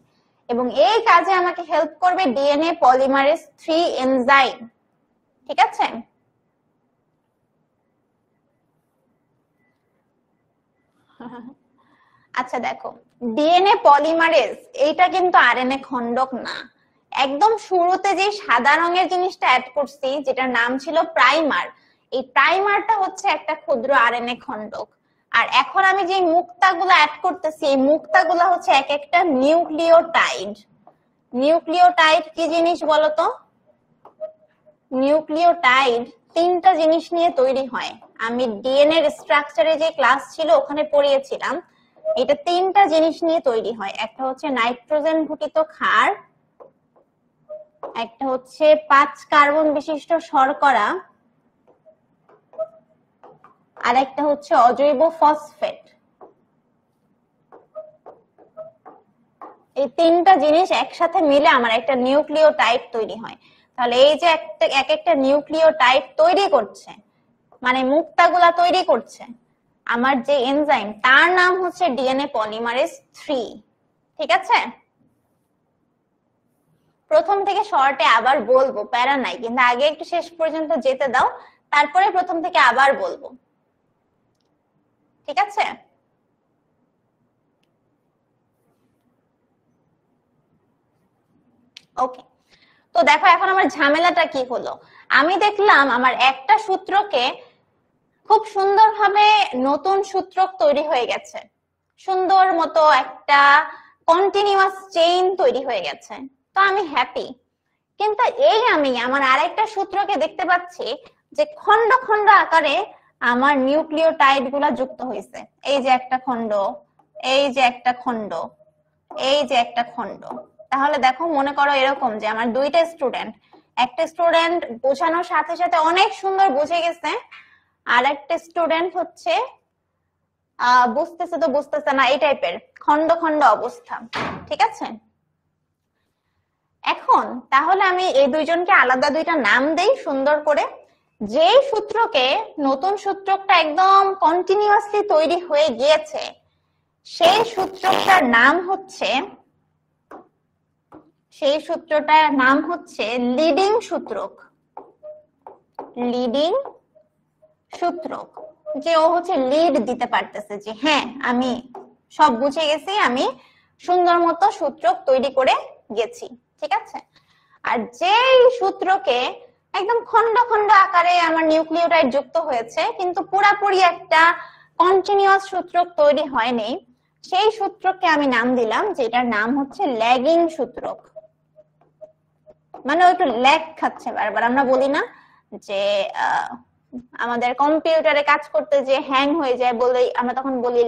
এবং এই কাজে আমাকে হেল্প করবে ডিএনএ পলিমারেজ 3 এনজাইম, ঠিক আছে। আচ্ছা দেখো, ডিএনএ পলিমারেজ এইটা কিন্তু আরএনএ খণ্ডক না। একদম শুরুতে যে সাদা রঙের জিনিসটা অ্যাড করছি, যেটার নাম ছিল প্রাইমার, এই প্রাইমারটা হচ্ছে একটা ক্ষুদ্র আরএনএ খণ্ডক। আর এখন আমি যে মুক্তাগুলো অ্যাড করতেছি, এই মুক্তাগুলো হচ্ছে এক একটা নিউক্লিওটাইড। নিউক্লিওটাইড কি জিনিস বলতো? নিউক্লিওটাইড 3টা জিনিস নিয়ে তৈরি হয়। আমি ডিএনএ এর স্ট্রাকচারে যে ক্লাস ছিল ওখানে পড়িয়েছিলাম, এটা 3টা জিনিস নিয়ে তৈরি হয়। একটা হচ্ছে নাইট্রোজেন ঘটিত ক্ষার, একটা হচ্ছে 5 কার্বন বিশিষ্ট শর্করা, আর একটা হচ্ছে অজৈব ফসফেট। এই 3টা জিনিস একসাথে মিলে আমার একটা নিউক্লিওটাইড তৈরি হয়। তাহলে এই যে এক একটা নিউক্লিওটাইড তৈরি করছে, মানে মুক্তাগুলা তৈরি করছে আমার যে এনজাইম, তার নাম হচ্ছে ডিএনএ পলিমারেজ 3, ঠিক আছে। প্রথম থেকে শর্টে আবার বলবো, প্যারা নাই, কিন্তু আগে একটু শেষ পর্যন্ত যেতে দাও, তারপরে প্রথম থেকে আবার বলবো, ঠিক আছে? ওকে, তো দেখো এখন আমার ঝামেলাটা কি হলো। আমি দেখলাম আমার একটা সূত্রকে খুব সুন্দরভাবে নতুন সূত্র তৈরি হয়ে গেছে, সুন্দর মতো একটা কন্টিনিউয়াস চেইন তৈরি হয়ে গেছে, তো আমি হ্যাপি। কিন্তু এই আমি আমার আরেকটা সূত্রকে দেখতে পাচ্ছি যে খন্ড খন্ড আকারে আমার নিউক্লিওটাইড গুলা যুক্ত হয়েছে। এই যে একটা খন্ড, এই যে একটা খন্ড, এই যে একটা খন্ড। তাহলে দেখো, মনে করো এরকম যে আমার দুইটা স্টুডেন্ট, একটা স্টুডেন্ট বোঝানোর সাথে সাথে অনেক সুন্দর বুঝে গেছে, আর একটা স্টুডেন্ট হচ্ছে বুঝতেছে তো বুঝতেছে না, এই টাইপের খন্ড খন্ড অবস্থা, ঠিক আছে? এখন তাহলে আমি এই দুইজনকে আলাদা দুইটা নাম দেই সুন্দর করে। যেই সূত্রকে নতুন সূত্রটা একদম কন্টিনিউয়াসলি তৈরি হয়ে গিয়েছে, সেই সূত্রটার নাম হচ্ছে, সেই সূত্রটার নাম হচ্ছে লিডিং সূত্রক। লিডিং সূত্রক, যে ও হচ্ছে লিড দিতে পারতেছে যে হ্যাঁ আমি সব বুঝে গেছি, আমি সুন্দর মতো সূত্রক তৈরি করে গেছি, ঠিক আছে? আর যেই সূত্রকে একদম খন্ড খন্ড আকারে আমার নিউক্লিওটাইড যুক্ত হয়েছে কিন্তু পুরাপুরি একটা কন্টিনিউয়াস সূত্রক তৈরি হয়নি, সেই সূত্রকে আমি নাম দিলাম, যেটার নাম হচ্ছে ল্যাগিং সূত্রক। মানে ও একটু ল্যাগ খাচ্ছে বারবার। আমরা বলি না যে আমাদের কম্পিউটারে কাজ করতে যে হ্যাং হয়ে যায়, বলে আমরা তখন বলি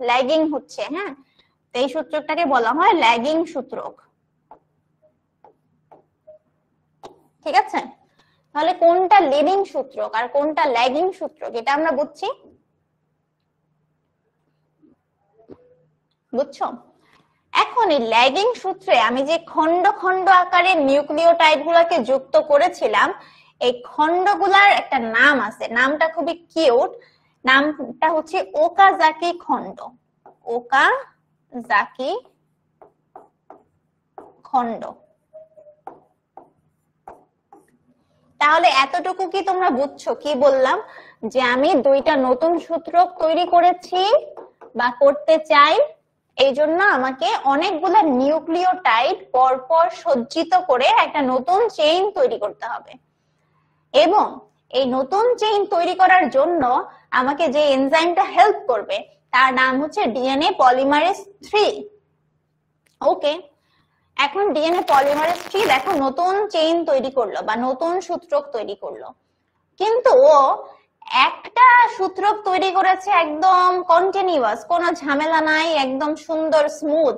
ল্যাগিং হচ্ছে, হ্যাঁ? তো এই সূত্রকটাকে বলা হয় ল্যাগিং সূত্রক, ঠিক আছে? তাহলে কোনটা লিডিং সূত্রক আর কোনটা ল্যাগিং সূত্রক এটা আমরা বুঝছি, বুঝছো? এখন এই ল্যাগিং সূত্রে আমি যে খন্ড খন্ড আকারে নিউক্লিওটাইড গুলাকে যুক্ত করেছিলাম, এই খন্ডগুলার একটা নাম আছে, নামটা খুবই কিউট, নামটা হচ্ছে ওকাজাকি খন্ড। ওকাজাকি খন্ড। তাহলে এতটুকু কি তোমরা বুঝছো কি বললাম, যে আমি দুইটা নতুন সূত্রক তৈরি করেছি বা করতে চাই, এই জন্য আমাকে অনেকগুলো নিউক্লিওটাইড পরপর সজ্জিত করে একটা নতুন চেইন তৈরি করতে হবে, এবং এই নতুন চেইন তৈরি করার জন্য আমাকে যে এনজাইমটা হেল্প করবে তার নাম হচ্ছে ডিএনএ পলিমারেজ 3। ওকে, এখন ডিএনএ পলিমারেজ 3 দেখো নতুন চেইন তৈরি করলো বা নতুন সূত্রক তৈরি করলো, কিন্তু ও একটা সূত্রক তৈরি করেছে একদম কন্টিনিউয়াস, কোনো ঝামেলা নাই, একদম সুন্দর স্মুথ।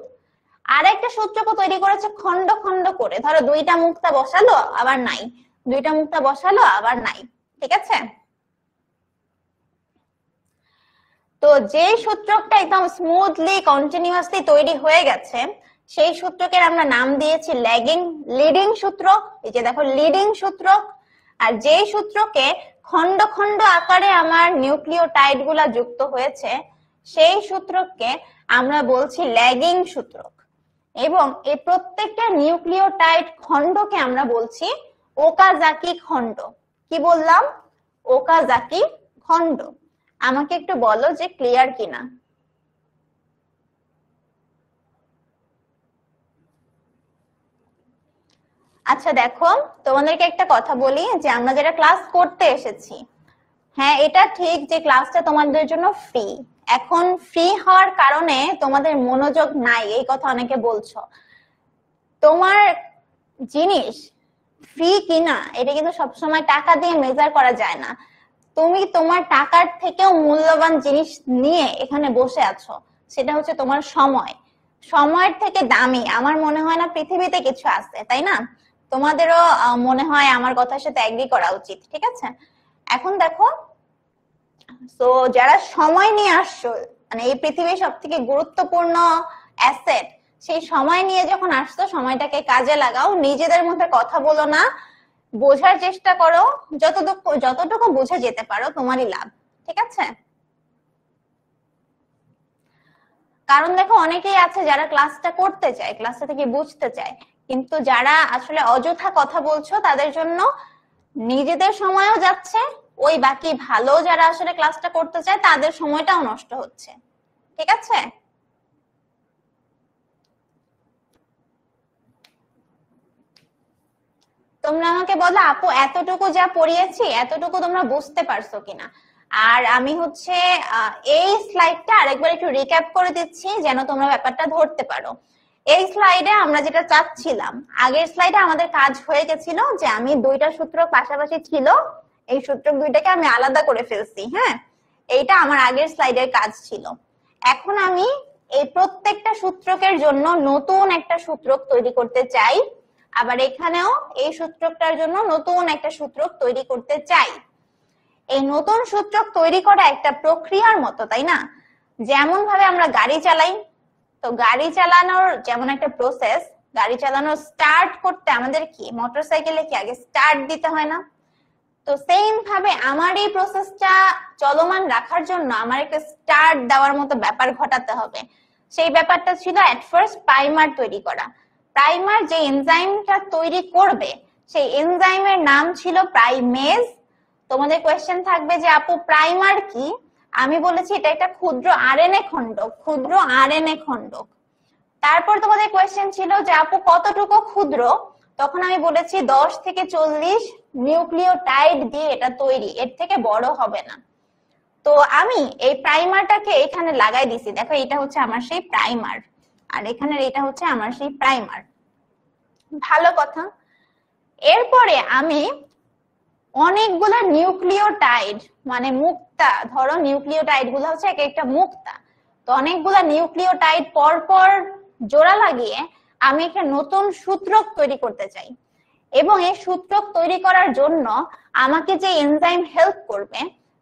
আর একটা সূত্রক তৈরি করেছে খন্ড খন্ড করে, ধরো দুইটা মুক্তা বসালো আবার নাই, দুইটা মুক্তা বসালো আবার নাই, ঠিক আছে? তো যে সূত্রকটা একদম স্মুথলি কন্টিনিউয়াসলি তৈরি হয়ে গেছে, সেই সূত্রকের আমরা নাম দিয়েছি লিডিং সূত্রক। এই যে দেখো লিডিং সূত্রক। আর যে সূত্রকে খন্ড খন্ড আকারে আমার নিউক্লিওটাইড গুলা যুক্ত হয়েছে, সেই সূত্রককে আমরা বলছি ল্যাগিং সূত্রক। এবং এই প্রত্যেকটা নিউক্লিওটাইড খন্ডকে আমরা বলছি ওকাজাকি খন্ড। কি বললাম? ওকাজাকি খন্ড। আমাকে একটু বলো যে ক্লিয়ার কিনা। আচ্ছা দেখো, তোমাদেরকে একটা কথা বলি, যে আমরা যেটা ক্লাস করতে এসেছি, হ্যাঁ এটা ঠিক যে ক্লাসটা তোমাদের জন্য ফ্রি। এখন ফ্রি হওয়ার কারণে তোমাদের মনোযোগ নাই, এই কথা অনেকে বলছো। তোমার জিনিস ফ্রি কিনা এটা কিন্তু সবসময় টাকা দিয়ে মেজার করা যায় না। তুমি তোমার টাকার থেকেও মূল্যবান জিনিস নিয়ে এখানে বসে আছো, সেটা হচ্ছে তোমার সময়। সময়ের থেকে দামি আমার মনে হয় না পৃথিবীতে কিছু আছে, তাই না? তোমাদেরও মনে হয় আমার কথার সাথে এগ্রি করা উচিত, ঠিক আছে? এখন দেখো, তো যারা সময় নিয়ে আসছো, মানে এই পৃথিবীর সব থেকে গুরুত্বপূর্ণ অ্যাসেট, সেই সময় নিয়ে যখন আসছো সময়টাকে কাজে লাগাও, নিজেদের মধ্যে কথা বলো না, বোঝার চেষ্টা করো, যতটুকু বুঝে যেতে পারো তোমারই লাভ, ঠিক আছে? কারণ দেখো অনেকেই আছে যারা ক্লাসটা করতে চায়, ক্লাসটা থেকে বুঝতে চায়, কিন্তু যারা আসলে অযথা কথা বলছো তাদের জন্য নিজেদের সময়ও যাচ্ছে, ওই বাকি ভালো যারা আসলে ক্লাসটা করতে চায় তাদের সময়টাও নষ্ট হচ্ছে। ঠিক আছে? তোমরা আমাকে বলো আপু এতটুকু যা পড়িয়েছি এতটুকু তোমরা বুঝতে পারছো কিনা। আর আমি হচ্ছে এই স্লাইডটা আরেকবার একটু রিক্যাপ করে দিচ্ছি যেন তোমরা ব্যাপারটা ধরতে পারো। এই স্লাইডে আমরা যেটা চাচ্ছিলাম, আগের স্লাইডে আমাদের কাজ হয়ে গেছিল যে আমি দুইটা সূত্র পাশাপাশি ছিল, এই সূত্র দুইটাকে আমি আলাদা করে ফেলছি। হ্যাঁ, এইটা আমার আগের স্লাইডের কাজ ছিল। এখন আমি এই প্রত্যেকটা সূত্রকের জন্য নতুন একটা সূত্রক তৈরি করতে চাই, আবার এখানেও এই সূত্রকটার জন্য নতুন একটা সূত্রক তৈরি করতে চাই। এই নতুন সূত্রক তৈরি করা একটা প্রক্রিয়ার মতো, তাই না? যেমন ভাবে আমরা গাড়ি চালাই, তো গাড়ি চালানোর যেমন একটা প্রসেস, গাড়ি চালানো স্টার্ট করতে আমাদের কি মোটরসাইকেলে কি আগে স্টার্ট দিতে হয় না? তো সেম ভাবে আমার এই প্রসেসটা চলমান রাখার জন্য আমার একটা স্টার্ট দেওয়ার মতো ব্যাপার ঘটাতে হবে। সেই ব্যাপারটা ছিল এট ফার্স্ট প্রাইমার তৈরি করা। প্রাইমার যে এনজাইমটা তৈরি করবে সেই এনজাইমের নাম ছিল প্রাইমেজ। তোমাদের কোয়েশ্চেন থাকবে যে আপু প্রাইমার কি? আমি বলেছি এটা একটা ক্ষুদ্র আরএনএ খণ্ডক, ক্ষুদ্র আরএনএ খণ্ডক। তারপর তোমাদের কোয়েশ্চেন ছিল যে আপু কতটুকু ক্ষুদ্র? তখন আমি বলেছি 10 থেকে 40 নিউক্লিওটাইড দিয়ে এটা তৈরি, এর থেকে বড় হবে না। তো আমি এই প্রাইমারটাকে এখানে লাগাই দিছি, দেখো এটা হচ্ছে আমার সেই প্রাইমার, আর এখানে এটা হচ্ছে আমার সেই প্রাইমার। ভালো কথা। এরপরে আমি অনেকগুলা নিউক্লিওটাইড মানে মুক্তা, ধরো নিউক্লিওটাইড গুলো হচ্ছে এক একটা মুক্তা, তো অনেকগুলা নিউক্লিওটাইড পর পর জোড়া লাগিয়ে আমি একটা নতুন সূত্রক তৈরি করতে চাই। এবং এই সূত্রক তৈরি করার জন্য আমাকে যে এনজাইম হেল্প করবে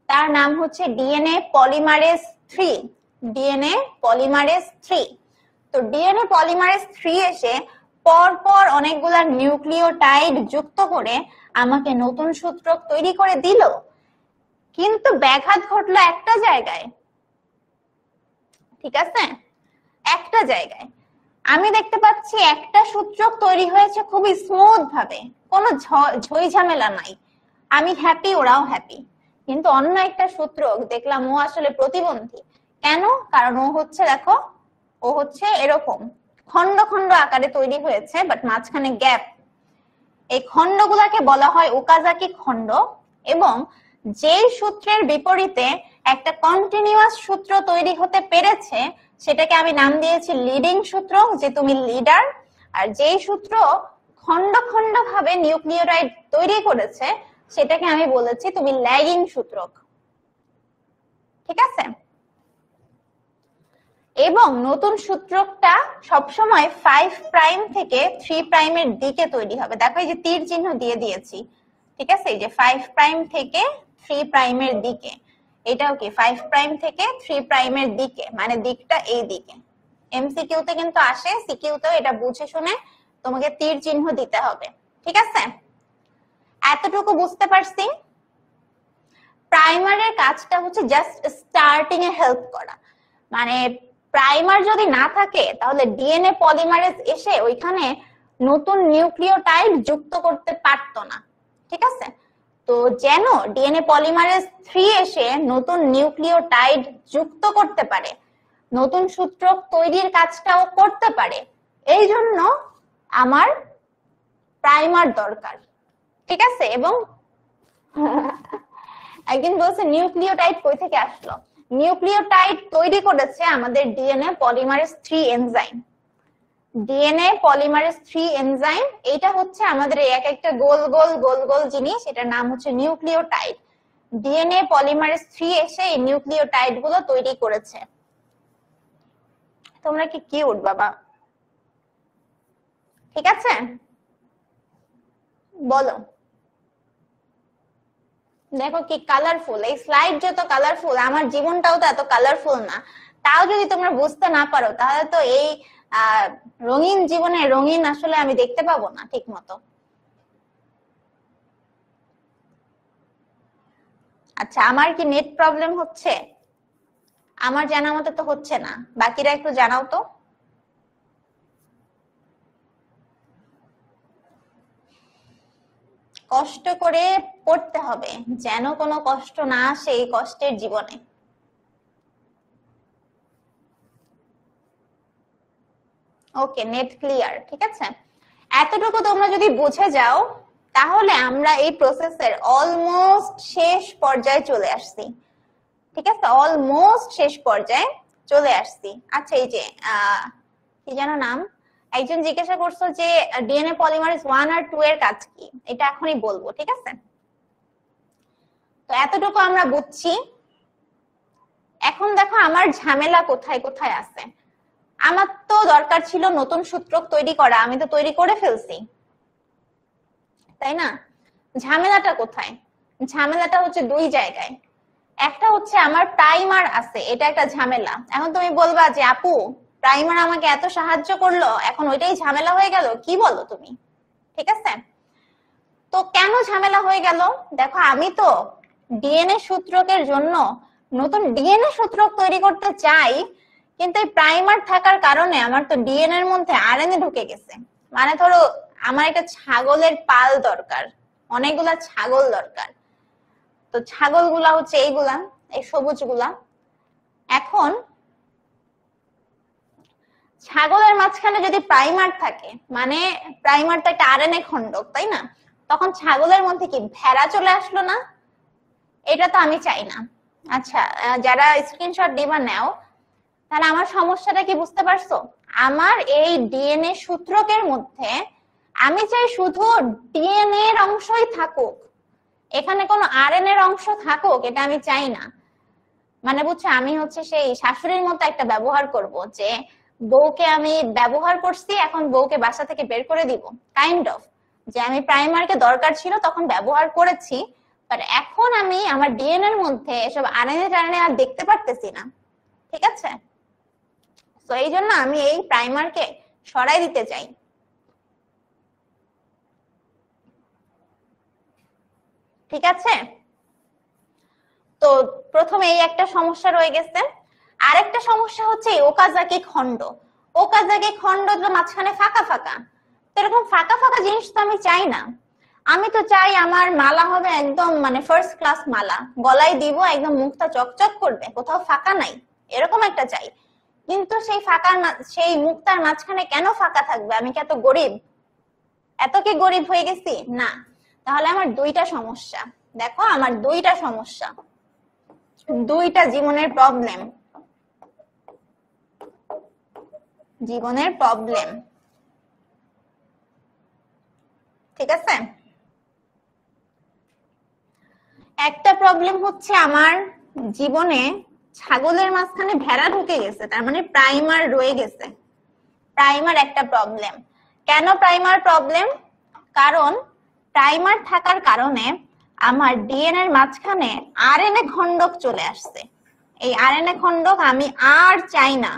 তার নাম হচ্ছে ডিএনএ পলিমারেজ 3। DNA polymerase 3। তো ডিএনএ পলিমারেজ 3 এসে পর পর অনেকগুলা নিউক্লিওটাইড যুক্ত করে আমাকে নতুন সূত্রক তৈরি করে দিল। কিন্তু ব্যাঘাত ঘটলো একটা জায়গায়। ঠিক আছে, একটা জায়গায় আমি দেখতে পাচ্ছি একটা সূত্রক তৈরি হয়েছে খুবই স্মুথ ভাবে, কোনো ঝই ঝামেলা নাই, আমি হ্যাপি, ওরাও হ্যাপি। কিন্তু অন্য একটা সূত্রক দেখলাম ও আসলে প্রতিবন্ধী। কেন? কারণ ও হচ্ছে, দেখো ও হচ্ছে এরকম খন্ড খন্ড আকারে তৈরি হয়েছে, বাট মাঝখানে গ্যাপ। এই খন্ডগুলোকে বলা হয় ওকাজাকি খন্ড। এবং যেই সূত্রের বিপরীতে একটা কন্টিনিউয়াস সূত্র তৈরি হতে পেরেছে সেটাকে আমি নাম দিয়েছি লিডিং সূত্র, যে তুমি লিডার। আর যেই সূত্র খন্ড খন্ড ভাবে নিউক্লিওটাইড তৈরি করেছে সেটাকে আমি বলেছি তুমি ল্যাগিং সূত্রক। ঠিক আছে? এবং নতুন সূত্রকটা সবসময় 5 প্রাইম থেকে 3 প্রাইমের দিকে তৈরি হবে। দেখো এই যে তীর চিহ্ন দিয়ে দিয়েছি। ঠিক আছে, এই যে 5 প্রাইম থেকে 3 প্রাইমের দিকে, এটাও কি 5 প্রাইম থেকে 3 প্রাইমের দিকে, মানে দিকটা এই দিকে। এমসিকিউ তে কিন্তু আসে, সিকিউ তেও এটা বুঝে শুনে তোমাকে তীর চিহ্ন দিতে হবে। ঠিক আছে, এতটুকু বুঝতে পারছি। প্রাইমারের কাজটা হচ্ছে জাস্ট স্টার্টিং এ হেল্প করা। মানে প্রাইমার যদি না থাকে তাহলে ডিএনএ পলিমারেজ এসে ওইখানে নতুন নিউক্লিওটাইড যুক্ত করতে পারতো না। ঠিক আছে, তো যেন ডিএনএ পলিমারেজ 3 এসে নতুন নিউক্লিওটাইড যুক্ত করতে পারে, নতুন সূত্রক তৈরির কাজটাও করতে পারে, এই জন্য আমার প্রাইমার দরকার। ঠিক আছে, এবং একদিন বলছে নিউক্লিওটাইড কই থেকে আসলো? নিউক্লিওটাইড তৈরি করেছে আমাদের DNA polymerase 3 enzyme. DNA polymerase 3 enzyme, এটা হচ্ছে আমাদের এক একটা গোল গোল গোল গোল জিনিস, এটার নাম হচ্ছে নিউক্লিওটাইড। ডিএনএ পলিমারেজ 3 এসে এই নিউক্লিওটাইড গুলো তৈরি করেছে। তোমরা কি কিউট বাবা? ঠিক আছে, বলো। দেখো কি কালারফুল, এই স্লাইড যত কালারফুল, আমার জীবনটাও তো এত কালারফুল না। তাও যদি তোমরা বুঝতে না পারো তাহলে তো এই রঙিন জীবনে রঙিন আসলে আমি দেখতে পাবো না ঠিক মতো। আচ্ছা, আমার কি নেট প্রবলেম হচ্ছে? আমার জানা মতো তো হচ্ছে না, বাকিরা একটু জানাও তো। কষ্ট করে পড়তে হবে, যেন কোনো কষ্ট না আসে এই কষ্টের জীবনে। ওকে, নেট ক্লিয়ার, ঠিক আছে। এতটুকু তোমরা যদি বুঝে যাও তাহলে আমরা এই প্রসেসের অলমোস্ট শেষ পর্যায়ে চলে আসছি, ঠিক আছে, অলমোস্ট শেষ পর্যায়ে চলে আসছি। আচ্ছা, এই যে কি যেন নাম, একজন জিজ্ঞাসা করছো যে ডিএনএ পলিমারেজ 1 আর 2 এর কাজ কি, এটা এখনই বলবো, ঠিক আছে। তো এতটুকু আমরা বুঝছি। এখন দেখো আমার ঝামেলা কোথায় কোথায় আছে। আমার তো দরকার ছিল নতুন সূত্রক তৈরি করা, আমি তো তৈরি করে ফেলছি, তাই না? ঝামেলাটা কোথায়? ঝামেলাটা হচ্ছে দুই জায়গায়। একটা হচ্ছে আমার প্রাইমার আছে, এটা একটা ঝামেলা। এখন তুমি বলবা যে আপু প্রাইমার আমাকে এত সাহায্য করলো, এখন ওইটাই ঝামেলা হয়ে গেল, কি বলো তুমি? ঠিক আছে, তো কেন ঝামেলা হয়ে গেল? দেখো আমি তো ডিএনএ সূত্রকের জন্য নতুন ডিএনএ সূত্রক তৈরি করতে চাই, কিন্তু এই প্রাইমার থাকার কারণে আমার তো ডিএনএ এর মধ্যে আরএনএ ঢুকে গেছে। মানে ধরো আমার একটা ছাগলের পাল দরকার, অনেকগুলা ছাগল দরকার। তো ছাগল গুলা হচ্ছে এইগুলা, এই সবুজ গুলা। এখন ছাগলের মাঝখানে যদি প্রাইমার থাকে, মানে প্রাইমার তো একটা আরএনএ খণ্ডক, তাই না? তখন ছাগলের মধ্যে কি ভেড়া চলে আসলো না? এটা তো আমি চাই না। আচ্ছা, যারা স্ক্রিনশট দিবা নাও, তাহলে আমার সমস্যাটা কি বুঝতে পারছো? আমার এই ডিএনএ সূত্রকের মধ্যে আমি চাই শুধু ডিএনএ এর অংশই থাকুক, এখানে কোনো আরএনএ এর অংশ থাকুক এটা আমি চাই না। মানে বুঝছো, আমি হচ্ছে সেই শাশুড়ির মতো একটা ব্যবহার করব, যে বউকে আমি ব্যবহার করছি, এখন বউকে বাসা থেকে বের করে দিব, কাইন্ড অফ। যে আমি প্রাইমারকে দরকার ছিল তখন ব্যবহার করেছি, বাট এখন আমি আমার ডিএনএ এর মধ্যে এসব আরএনএ টারএনএ আর দেখতে পারতেছি না, ঠিক আছে? তো এই জন্য আমি এই প্রাইমারকে সরাই দিতে চাই। ঠিক আছে, তো প্রথমে এই একটা সমস্যা রয়ে গেছে। আরেকটা সমস্যা হচ্ছে ওকাজাকি খন্ড। ওকাজাকি খন্ড মাঝখানে ফাঁকা ফাঁকা, তো এরকম ফাঁকা ফাঁকা জিনিস তো আমি চাই না। আমি তো চাই আমার মালা হবে একদম মানে ফার্স্ট ক্লাস মালা, গলায় দিব একদম মুখটা চকচক করবে, কোথাও ফাঁকা নাই, এরকম একটা চাই। কিন্তু সেই ফাঁকা, সেই মুখটার মাঝখানে কেন ফাঁকা থাকবে? আমি কি এত গরিব? এত কি গরিব হয়ে গেছি? না। তাহলে আমার দুইটা সমস্যা। দেখো আমার দুইটা সমস্যা, দুইটা জীবনের প্রবলেম, জীবনের প্রবলেম, ঠিক আছে। একটা প্রবলেম হচ্ছে আমার জীবনে ছাগলের মাঝখানে ভেড়া ঢুকে গেছে, তার মানে প্রাইমার রয়ে গেছে। প্রাইমার একটা প্রবলেম। কেন প্রাইমার প্রবলেম? কারণ প্রাইমার থাকার কারণে আমার ডিএনএ এর মাঝখানে আরএনএ খণ্ডক চলে আসছে। এই আরএনএ খণ্ডক আমি আর চাই না,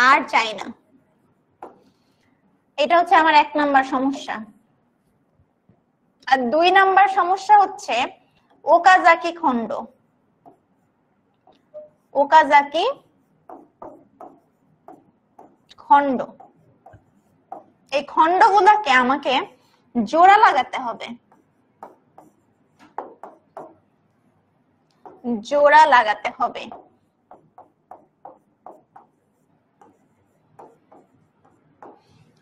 আর চাই না। এটা হচ্ছে আমার 1 নাম্বার সমস্যা। আর 2 নাম্বার সমস্যা হচ্ছে ওকাজাকি খণ্ড। ওকাজাকি খণ্ড, এই খণ্ডগুলোকে আমাকে জোড়া লাগাতে হবে, জোড়া লাগাতে হবে।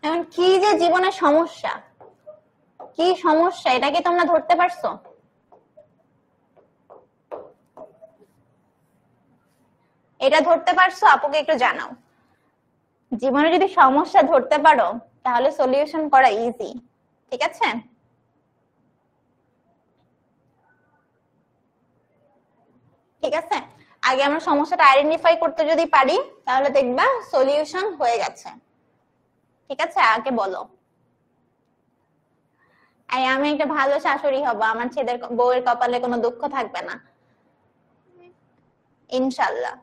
এখন কি যে জীবনের সমস্যা, কি সমস্যা, এটা কি তোমরা ধরতে পারছো? এটা ধরতে পারছো? আপুকে একটু জানাও। জীবনে যদি সমস্যা ধরতে পারো তাহলে সলিউশন করা ইজি, ঠিক আছে? ঠিক আছে, আগে আমরা সমস্যাটা আইডেন্টিফাই করতে যদি পারি তাহলে দেখবা সলিউশন হয়ে গেছে, ঠিক আছে? আগে বলো, আমি একটা ভালো শাশুড়ি হব, আমার ছেলের বউয়ের কপালে কোনো দুঃখ থাকবে না, ইনশাল্লাহ।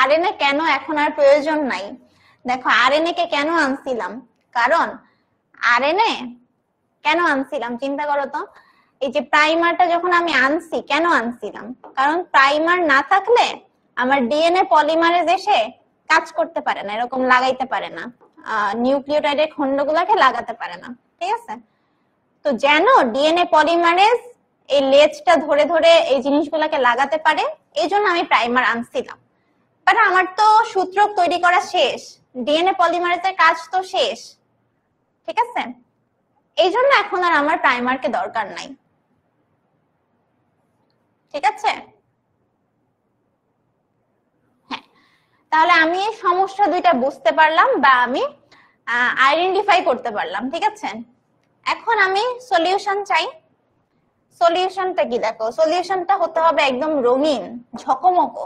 আরএনএ কেন এখন আর প্রয়োজন নাই? দেখো আরএনএ কে কেন আনছিলাম, কারণ আরএনএ কেন আনছিলাম চিন্তা করো তো। এই যে প্রাইমারটা যখন আমি আনছি, কেন আনছিলাম? কারণ প্রাইমার না থাকলে আমার ডিএনএ পলিমারেজ এসে কাজ করতে পারে না, এরকম লাগাইতে পারে না, নিউক্লিওটাইডের খন্ডগুলোকে লাগাতে পারে না, ঠিক আছে? তো যেন ডিএনএ পলিমারেজ এই লেজটা ধরে ধরে এই জিনিসগুলোকে লাগাতে পারে, এই জন্য আমি প্রাইমার আনছিলাম। বাট আমার তো সূত্র তৈরি করা শেষ, ডিএনএ পলিমারেজের কাজ তো শেষ, ঠিক আছে? এই জন্য এখন আর আমার প্রাইমারকে দরকার নাই, ঠিক আছে? হ্যাঁ, তাহলে আমি সমস্যা দুইটা বুঝতে পারলাম বা আমি আইডেন্টিফাই করতে পারলাম, ঠিক আছে? এখন আমি সলিউশন চাই। সলিউশনটা কি দেখো, সলিউশনটা হতে হবে একদম রঙিন ঝকমকো।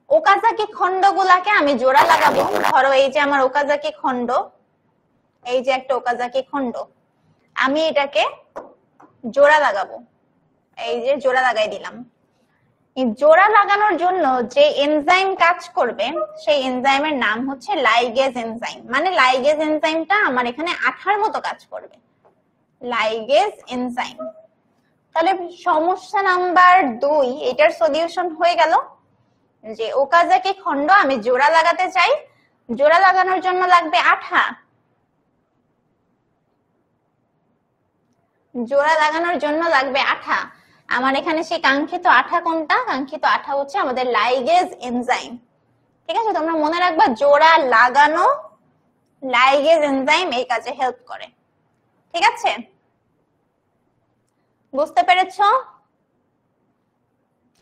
ওকাজাকি খন্ডগুলাকে আমি জোড়া লাগাবো। ধরো এই যে আমার ওকাজাকি খন্ড, এই যে একটা ওকাজাকি খন্ড, আমি এটাকে জোড়া লাগাবো, এই যে জোড়া লাগাই দিলাম। এই জোড়া লাগানোর জন্য যে এনজাইম কাজ করবে সেই এনজাইমের নাম হচ্ছে লাইগেজ এনজাইম। মানে লাইগেজ এনজাইমটা আমার এখানে আঠার মতো কাজ করবে, লাইগেজ এনজাইম। তাহলে সমস্যা নাম্বার 2 এটার সলিউশন হয়ে গেল যে ওকাজাকি খন্ড আমি জোড়া লাগাতে চাই, জোড়া লাগানোর জন্য লাগবে আঠা। জোড়া লাগানোর জন্য লাগবে আঠা। আমার এখানে সেই কাঙ্ক্ষিত আঠা কোনটা? কাঙ্ক্ষিত আঠা হচ্ছে আমাদের লাইগেজ এনজাইম, ঠিক আছে? তোমরা মনে রাখবা জোড়া লাগানো লাইগেজ এনজাইম এই কাজে হেল্প করে, ঠিক আছে? বুঝতে পেরেছো?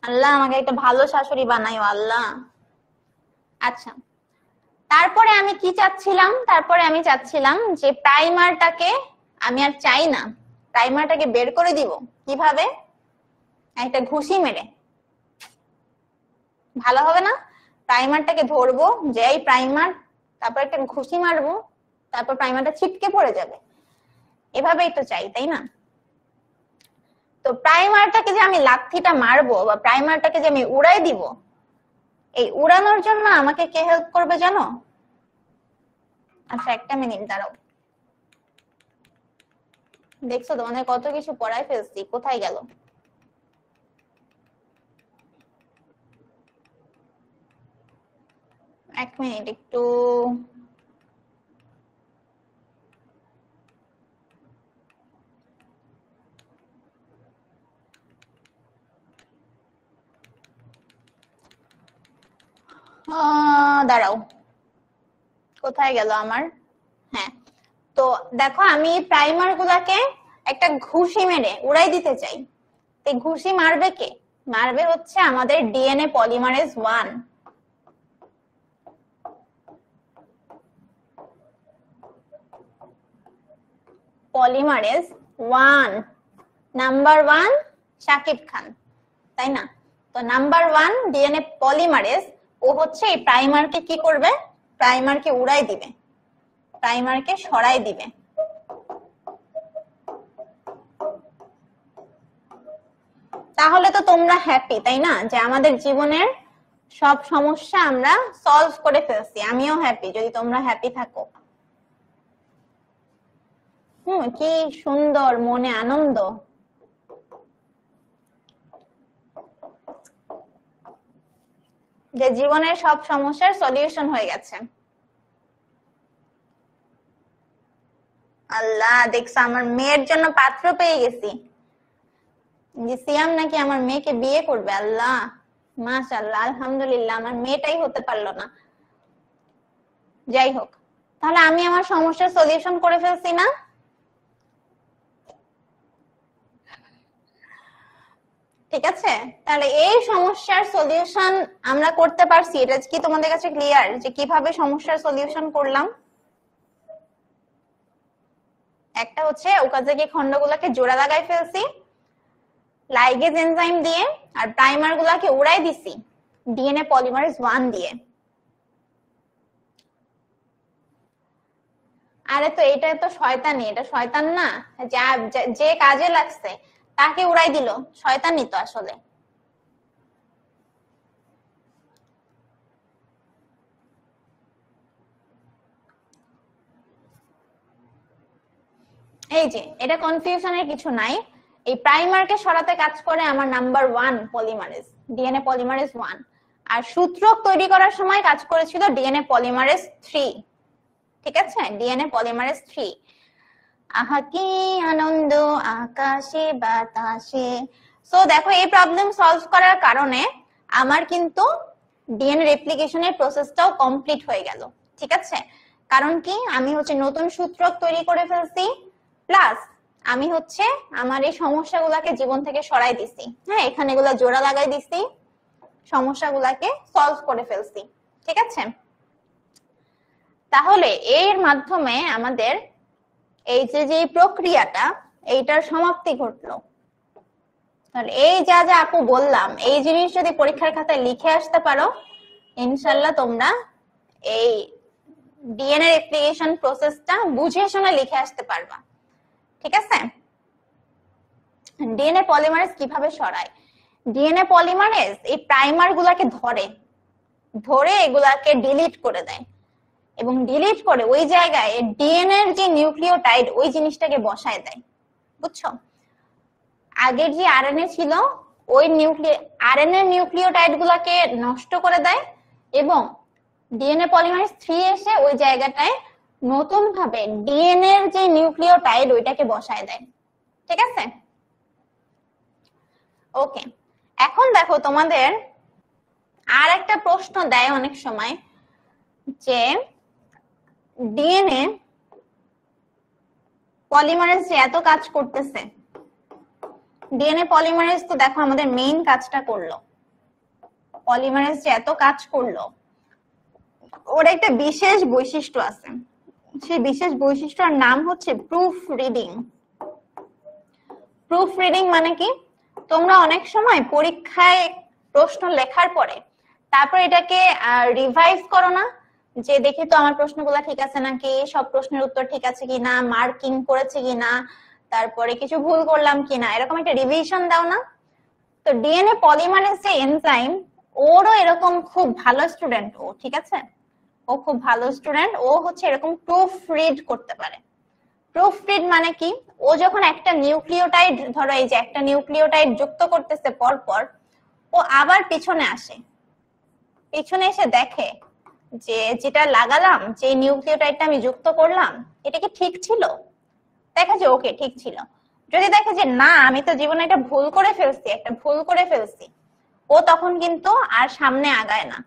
আল্লাহ আমাকে একটা ভালো শাশুড়ি বানাইও আল্লাহ। আচ্ছা, তারপরে আমি কি চাচ্ছিলাম? তারপরে আমি চাচ্ছিলাম যে প্রাইমারটাকে আমি আর চাই না, প্রাইমারটাকে বের করে দিব। কিভাবে? একটা ঘুষি মেরে। ভালো হবে না? প্রাইমারটাকে ধরবো, যে এই প্রাইমার, তারপর একটা ঘুষি মারবো, তারপর প্রাইমারটা ছিটকে পড়ে যাবে। এভাবেই তো চাই, তাই না? তো প্রাইমারটাকে যে আমি লাথিটা মারবো বা প্রাইমারটাকে যে আমি উড়াই দিব, এই উড়ানোর জন্য আমাকে কে হেল্প করবে জানো? আচ্ছা একটা মিনিট দাঁড়াও, দেখছো তোমাদের কত কিছু পড়াই ফেলছি, কোথায় গেল? এক মিনিট একটু, দাঁড়াও, কোথায় গেল আমার? হ্যাঁ, তো দেখো আমি প্রাইমার গুলাকে একটা ঘুষি মেরে উড়াই দিতে চাই। এই ঘুষি মারবে কে? মারবে হচ্ছে আমাদের DNA polymerase 1। Polymerase 1, number 1 Shakib Khan, তাই না? তো নাম্বার 1 ডিএনএ পলিমারেজ, ও হচ্ছে এই প্রাইমারকে কি করবে? প্রাইমারকে উড়াই দিবে, প্রাইমারকে সরাই দিবে। তাহলে তো তোমরা হ্যাপি, তাই না? যে আমাদের জীবনের সব সমস্যা আমরা সলভ করে ফেলছি। আমিও হ্যাপি যদি তোমরা হ্যাপি থাকো। কি সুন্দর, মনে আনন্দ। যে জীবনের সব সমস্যার সলিউশন হয়ে গেছে। আল্লাহ, দেখছো আমার মেয়ের জন্য পাত্র পেয়ে গেছি। যে সিয়াম নাকি আমার মেয়েকে বিয়ে করবে। আল্লাহ, মাশাআল্লাহ, আলহামদুলিল্লাহ, আমার মেয়েটাই হতে পারলো না। যাই হোক, তাহলে আমি আমার সমস্যার সলিউশন করে ফেলছি না? ঠিক আছে, তাহলে এই সমস্যার সলিউশন আমরা করতে পারছি। এটা কি তোমাদের কাছে ক্লিয়ার যে কিভাবে সমস্যার সলিউশন করলাম? একটা হচ্ছে ওকাজাকি খন্ডগুলোকে জোড়া লাগাই ফেলছি লাইগেজ এনজাইম দিয়ে, আর প্রাইমার গুলাকে উড়াই দিছি ডিএনএ পলিমারেজ 1 দিয়ে। আরে তো এটা তো শয়তানি, এটা শয়তান না, যে কাজে লাগছে তাকে উড়াই দিল, শয়তানি তো আসলে। এই যে এটা কনফিউশনের কিছু নাই। এই প্রাইমারকে সরাতে কাজ করে আমার নাম্বার 1 পলিমারেজ, ডিএনএ পলিমারেজ 1। আর সূত্রক তৈরি করার সময় কাজ করেছিল ডিএনএ পলিমারেজ 3। ঠিক আছে, ডিএনএ পলিমারেজ 3। আহা কি আনন্দ আকাশে বাতাসে। সো দেখো এই প্রবলেম সলভ করার কারণে আমার কিন্তু ডিএনএ রেপ্লিকেশনের প্রসেসটাও কমপ্লিট হয়ে গেল। ঠিক আছে, কারণ কি আমি হচ্ছে নতুন সূত্রক তৈরি করে ফেলছি, প্লাস আমি হচ্ছে আমার এই সমস্যাগুলোকে জীবন থেকে সরাই দিছি। হ্যাঁ, এখানে এগুলা জোড়া লাগাই দিছি, সমস্যাগুলোকে সলভ করে ফেলছি। ঠিক আছে, তাহলে এর মাধ্যমে আমাদের এই যে প্রক্রিয়াটা এইটার সমাপ্তি ঘটলো। তাহলে এই যা যা আপু বললাম এই জিনিস যদি পরীক্ষার খাতায় লিখে আসতে পারো, ইনশাআল্লাহ তোমরা এই ডিএনএ রেপ্লিকেশন প্রসেসটা বুঝে শুনে লিখে আসতে পারবা। ঠিক আছে, ডিএনএ পলিমারেজ কিভাবে সরায়? ডিএনএ পলিমারেজ এই প্রাইমার গুলাকে ধরে এগুলাকে ডিলিট করে দেয়, এবং ডিলিট করে ওই জায়গায় ডিএনএ এর যে নিউক্লিওটাইড ওই জিনিসটাকে বসায় দেয়। বুঝছো? আগের যে আরএনএ ছিল ওই আরএনএ নিউক্লিওটাইড গুলাকে নষ্ট করে দেয়, এবং ডিএনএ পলিমারেজ 3 এসে ওই জায়গাটায় নতুন ভাবে ডিএনএ এর যে নিউক্লিওটাইড ওইটাকে বসায় দেয়। ঠিক আছে, ওকে। এখন দেখো তোমাদের আর একটা প্রশ্ন দেয় অনেক সময় যে ডিএনএ পলিমারেজ যে এত কাজ করতেছে, ডিএনএ পলিমারেজ তো দেখো আমাদের মেইন কাজটা করলো, পলিমারেজ যে এত কাজ করলো ওর একটা বিশেষ বৈশিষ্ট্য আছে। সেই বিশেষ বৈশিষ্ট্যের নাম হচ্ছে প্রুফ রিডিং। প্রুফ রিডিং মানে কি? তোমরা অনেক সময় পরীক্ষায় প্রশ্ন লেখার পরে তারপর এটাকে রিভাইজ করো না, যে দেখি তো আমার প্রশ্নগুলো ঠিক আছে নাকি, সব প্রশ্নের উত্তর ঠিক আছে কিনা, মার্কিং করেছে কিনা, তারপরে কিছু ভুল করলাম কিনা, এরকম একটা রিভিশন দাও না? তো ডিএনএ পলিমারেজ যে এনজাইম, ওরও এরকম খুব ভালো স্টুডেন্ট ও। ঠিক আছে, ও খুব ভালো স্টুডেন্ট, ও হচ্ছে এরকম প্রুফ রিড করতে পারে। প্রুফ রিড মানে কি? ও যখন একটা নিউক্লিওটাইড, ধরো এই যে একটা নিউক্লিওটাইড যুক্ত করতেছে পরপর, ও আবার পিছনে আসে, পিছনে এসে দেখে যে যেটা লাগালাম, যে নিউক্লিওটাইডটা আমি যুক্ত করলাম, এটা কি ঠিক ছিল? দেখা যে ওকে ঠিক ছিল। যদি দেখে যে না, আমি তো জীবনে একটা ভুল করে ফেলছি, ও তখন কিন্তু আর সামনে আগায় না,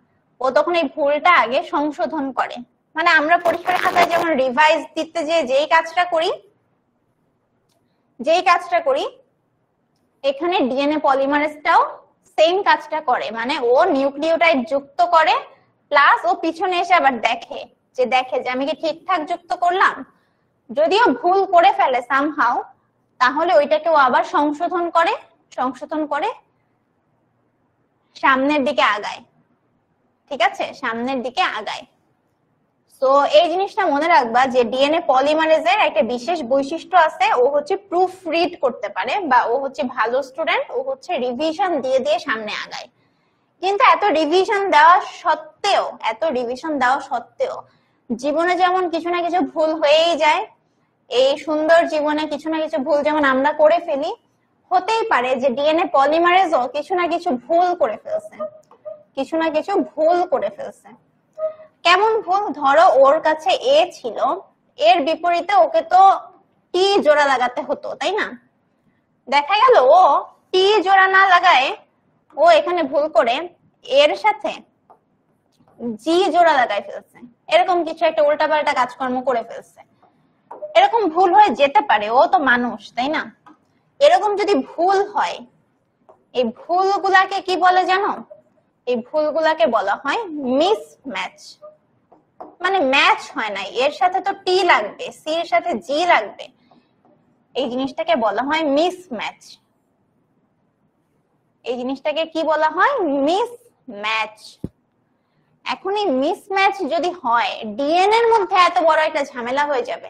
ও তখন এই ভুলটা আগে সংশোধন করে। মানে আমরা পরীক্ষার খাতায় যেমন রিভাইজ দিতে যে যেই কাজটা করি, এখানে ডিএনএ পলিমারেজটাও সেম কাজটা করে। মানে ও নিউক্লিওটাইড যুক্ত করে, প্লাস ও পিছনে এসে আবার দেখে যে আমি কি ঠিকঠাক যুক্ত করলাম। যদিও ভুল করে ফেলে সামহাউ, তাহলে ওইটাকে ও আবার সংশোধন করে সামনের দিকে আগায়। ঠিক আছে, সামনের দিকে আগায়। সো এই জিনিসটা মনে রাখবা যে ডিএনএ পলিমারেজের একটা বিশেষ বৈশিষ্ট্য আছে, ও হচ্ছে প্রুফ রিড করতে পারে, বা ও হচ্ছে ভালো স্টুডেন্ট, ও হচ্ছে রিভিশন দিয়ে সামনে আগায়। কিন্তু এত রিভিশন দেওয়া সত্ত্বেও জীবনে যেমন কিছু না কিছু ভুল হয়েই যায়, এই সুন্দর জীবনে কিছু না কিছু ভুল যেমন আমরা করে ফেলি, হতেই পারে যে ডিএনএ পলিমারেজও কিছু না কিছু ভুল করে ফেলছে। কেমন ভুল? ধরো ওর কাছে এ ছিল, এর বিপরীতে ওকে তো টি জোড়া লাগাতে হতো, তাই না? দেখা গেল ও টি জোড়া না লাগায় ও এখানে ভুল করে এর সাথে জি জোড়া লাগাই ফেলছে, এরকম কিছু একটা উল্টাপাল্টা কাজকর্ম করে ফেলছে। এরকম ভুল হয়ে যেতে পারে, ও তো মানুষ, তাই না? এরকম যদি ভুল হয়, এই ভুলগুলাকে কি বলে জানো? এই ভুলগুলাকে বলা হয় মিসম্যাচ। মানে ম্যাচ হয় না, এর সাথে তো টি লাগবে, সি এর সাথে জি লাগবে, এই জিনিসটাকে বলা হয় মিসম্যাচ। এই জিনিসটাকে কি বলা হয়? মিসম্যাচ। এখন এই মিসম্যাচ যদি হয়, ডিএনএ এর মধ্যে এত বড় একটা ঝামেলা হয়ে যাবে,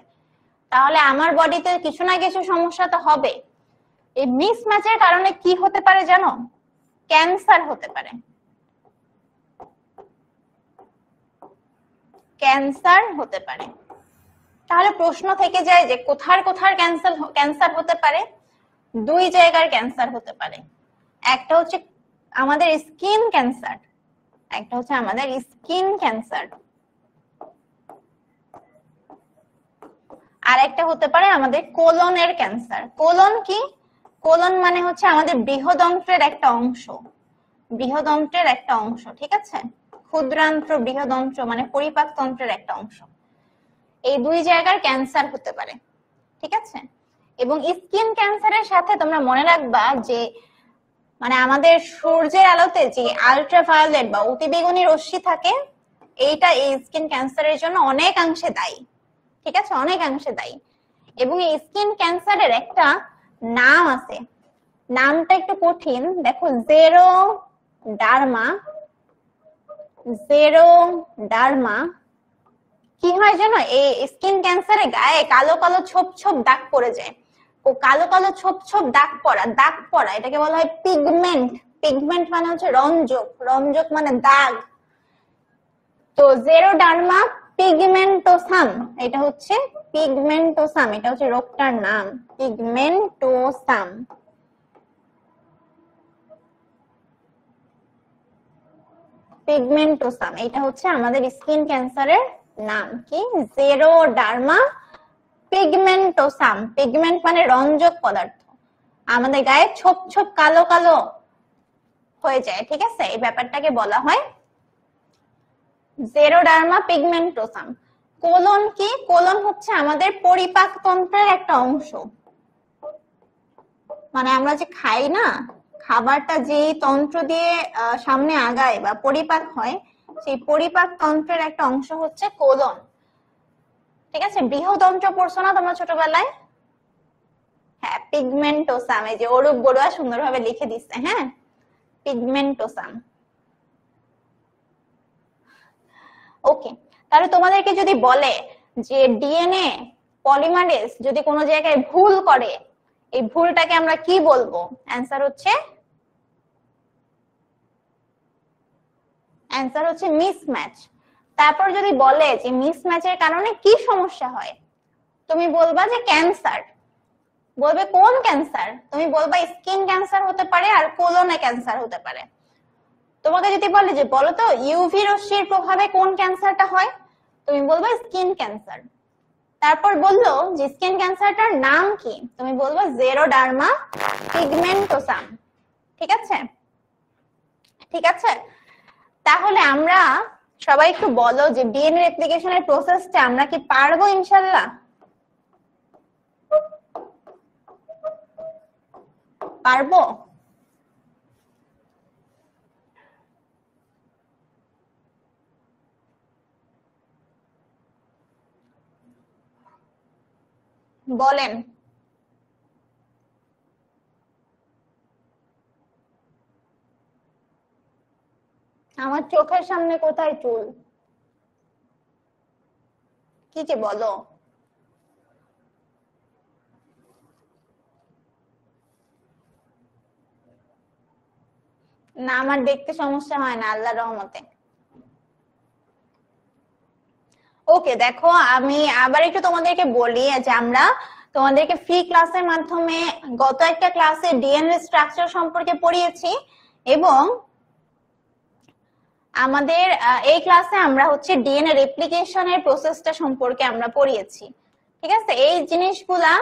তাহলে আমার বডিতে কিছু না কিছু সমস্যা তো হবে। এই মিসম্যাচের কারণে কি হতে পারে জানো? ক্যান্সার হতে পারে। তাহলে প্রশ্ন থেকে যায় যে কোথার ক্যান্সার হতে পারে? দুই জায়গার ক্যান্সার হতে পারে। একটা হচ্ছে আমাদের স্কিন ক্যান্সার, একটা হচ্ছে আমাদের স্কিন ক্যান্সার, আর একটা হতে পারে আমাদের কোলনের ক্যান্সার। কোলন কি? কোলন মানে হচ্ছে আমাদের বৃহদন্ত্রের একটা অংশ, বৃহদন্ত্রের একটা অংশ, ঠিক আছে? ক্ষুদ্রান্ত্র বৃহদন্ত্র মানে পরিপাকতন্ত্রের একটা অংশ। এই দুই জায়গার ক্যান্সার হতে পারে, ঠিক আছে? এবং স্কিন ক্যান্সারের সাথে তোমরা মনে রাখবা যে মানে আমাদের সূর্যের আলোতে যে আল্ট্রাভায়োলেট বা অতিবেগুনি রশ্মি থাকে, এইটা এই স্কিন ক্যান্সারের জন্য অনেকাংশে দায়ী, ঠিক আছে? অনেকাংশে দায়ী। এবং এই স্কিন ক্যান্সারের একটা নাম আছে, নামটা একটু কঠিন, দেখো জেরোডার্মা। কি হয় জানো, এই স্কিন ক্যান্সারে গায়ে কালো কালো ছোপ ছোপ দাগ পড়ে যায়। ও কালো কালো ছোপ ছোপ দাগ পড়া এটাকে বলা হয় পিগমেন্ট। পিগমেন্ট মানে হচ্ছে রঞ্জক, রঞ্জক মানে দাগ। তো জেরোডার্মা পিগমেন্টোসাম, এটা হচ্ছে পিগমেন্টোসাম, এটা হচ্ছে রোগটার নাম, পিগমেন্টোসাম। পিগমেন্টোসাম এটা হচ্ছে আমাদের স্কিন ক্যান্সারের নাম। কি? জেরোডার্মা পিগমেন্টোসাম। পিগমেন্ট মানে রঞ্জক পদার্থ, আমাদের গায়ে ছোপ ছোপ কালো কালো হয়ে যায়, ঠিক আছে? এই ব্যাপারটাকে বলা হয় জেরোডার্মা পিগমেন্টোসাম। কোলন কি? কোলন হচ্ছে আমাদের পরিপাকতন্ত্রের একটা অংশ, মানে আমরা যে খাই না, খাবারটা যে তন্ত্র দিয়ে সামনে আগায় বা পরিপাক হয়, সেই পরিপাক তন্ত্রের একটা অংশ হচ্ছে কোলন, ঠিক আছে? বৃহদন্ত্র পড়ছো না তোমরা ছোটবেলায়? হ্যাঁ, পিগমেন্টোসাম, এই যে অরূপ বড়ুয়া সুন্দরভাবে লিখে দিচ্ছে, হ্যাঁ, পিগমেন্টোসাম। ওকে, তাহলে তোমাদেরকে যদি বলে যে ডিএনএ পলিমারেজ যদি কোনো জায়গায় ভুল করে, এই ভুলটাকে আমরা কি বলবো? অ্যান্সার হচ্ছে মিসম্যাচ। তারপর যদি বলে যে মিসম্যাচের কারণে কি সমস্যা হয়, তুমি বলবা যে ক্যান্সার। বলবে কোন ক্যান্সার? তুমি বলবা স্কিন ক্যান্সার হতে পারে আর কোলনে ক্যান্সার হতে পারে। তোমাকে যদি বলে যে বলো তো ইউভি রশ্মির প্রভাবে কোন ক্যান্সারটা হয়, তুমি বলবা স্কিন ক্যান্সার। তারপর বললো যে স্কিন ক্যান্সারটার নাম কি, তুমি বলবো জেরোডার্মা পিগমেন্টোসাম, ঠিক আছে? ঠিক আছে, তাহলে আমরা সবাই একটু বলো যে ডিএনএ রেপ্লিকেশনের প্রসেসটা আমরা কি পারবো ইনশাআল্লাহ? পারবো? বলেন। আমার চোখের সামনে কোথায় চুল? কি যে বলো। না, আমার দেখতে সমস্যা হয় না আল্লাহর রহমতে। ওকে, দেখো আমি আবার একটু তোমাদেরকে বলি যে আমরা তোমাদেরকে ফ্রি ক্লাসের মাধ্যমে গত একটা ক্লাসে ডিএনএ স্ট্রাকচার সম্পর্কে পড়িয়েছি, এবং আমাদের এই ক্লাসে আমরা হচ্ছে ডিএনএ রেপ্লিকেশনের প্রসেসটা সম্পর্কে আমরা পড়িয়েছি, ঠিক আছে? এই জিনিসগুলা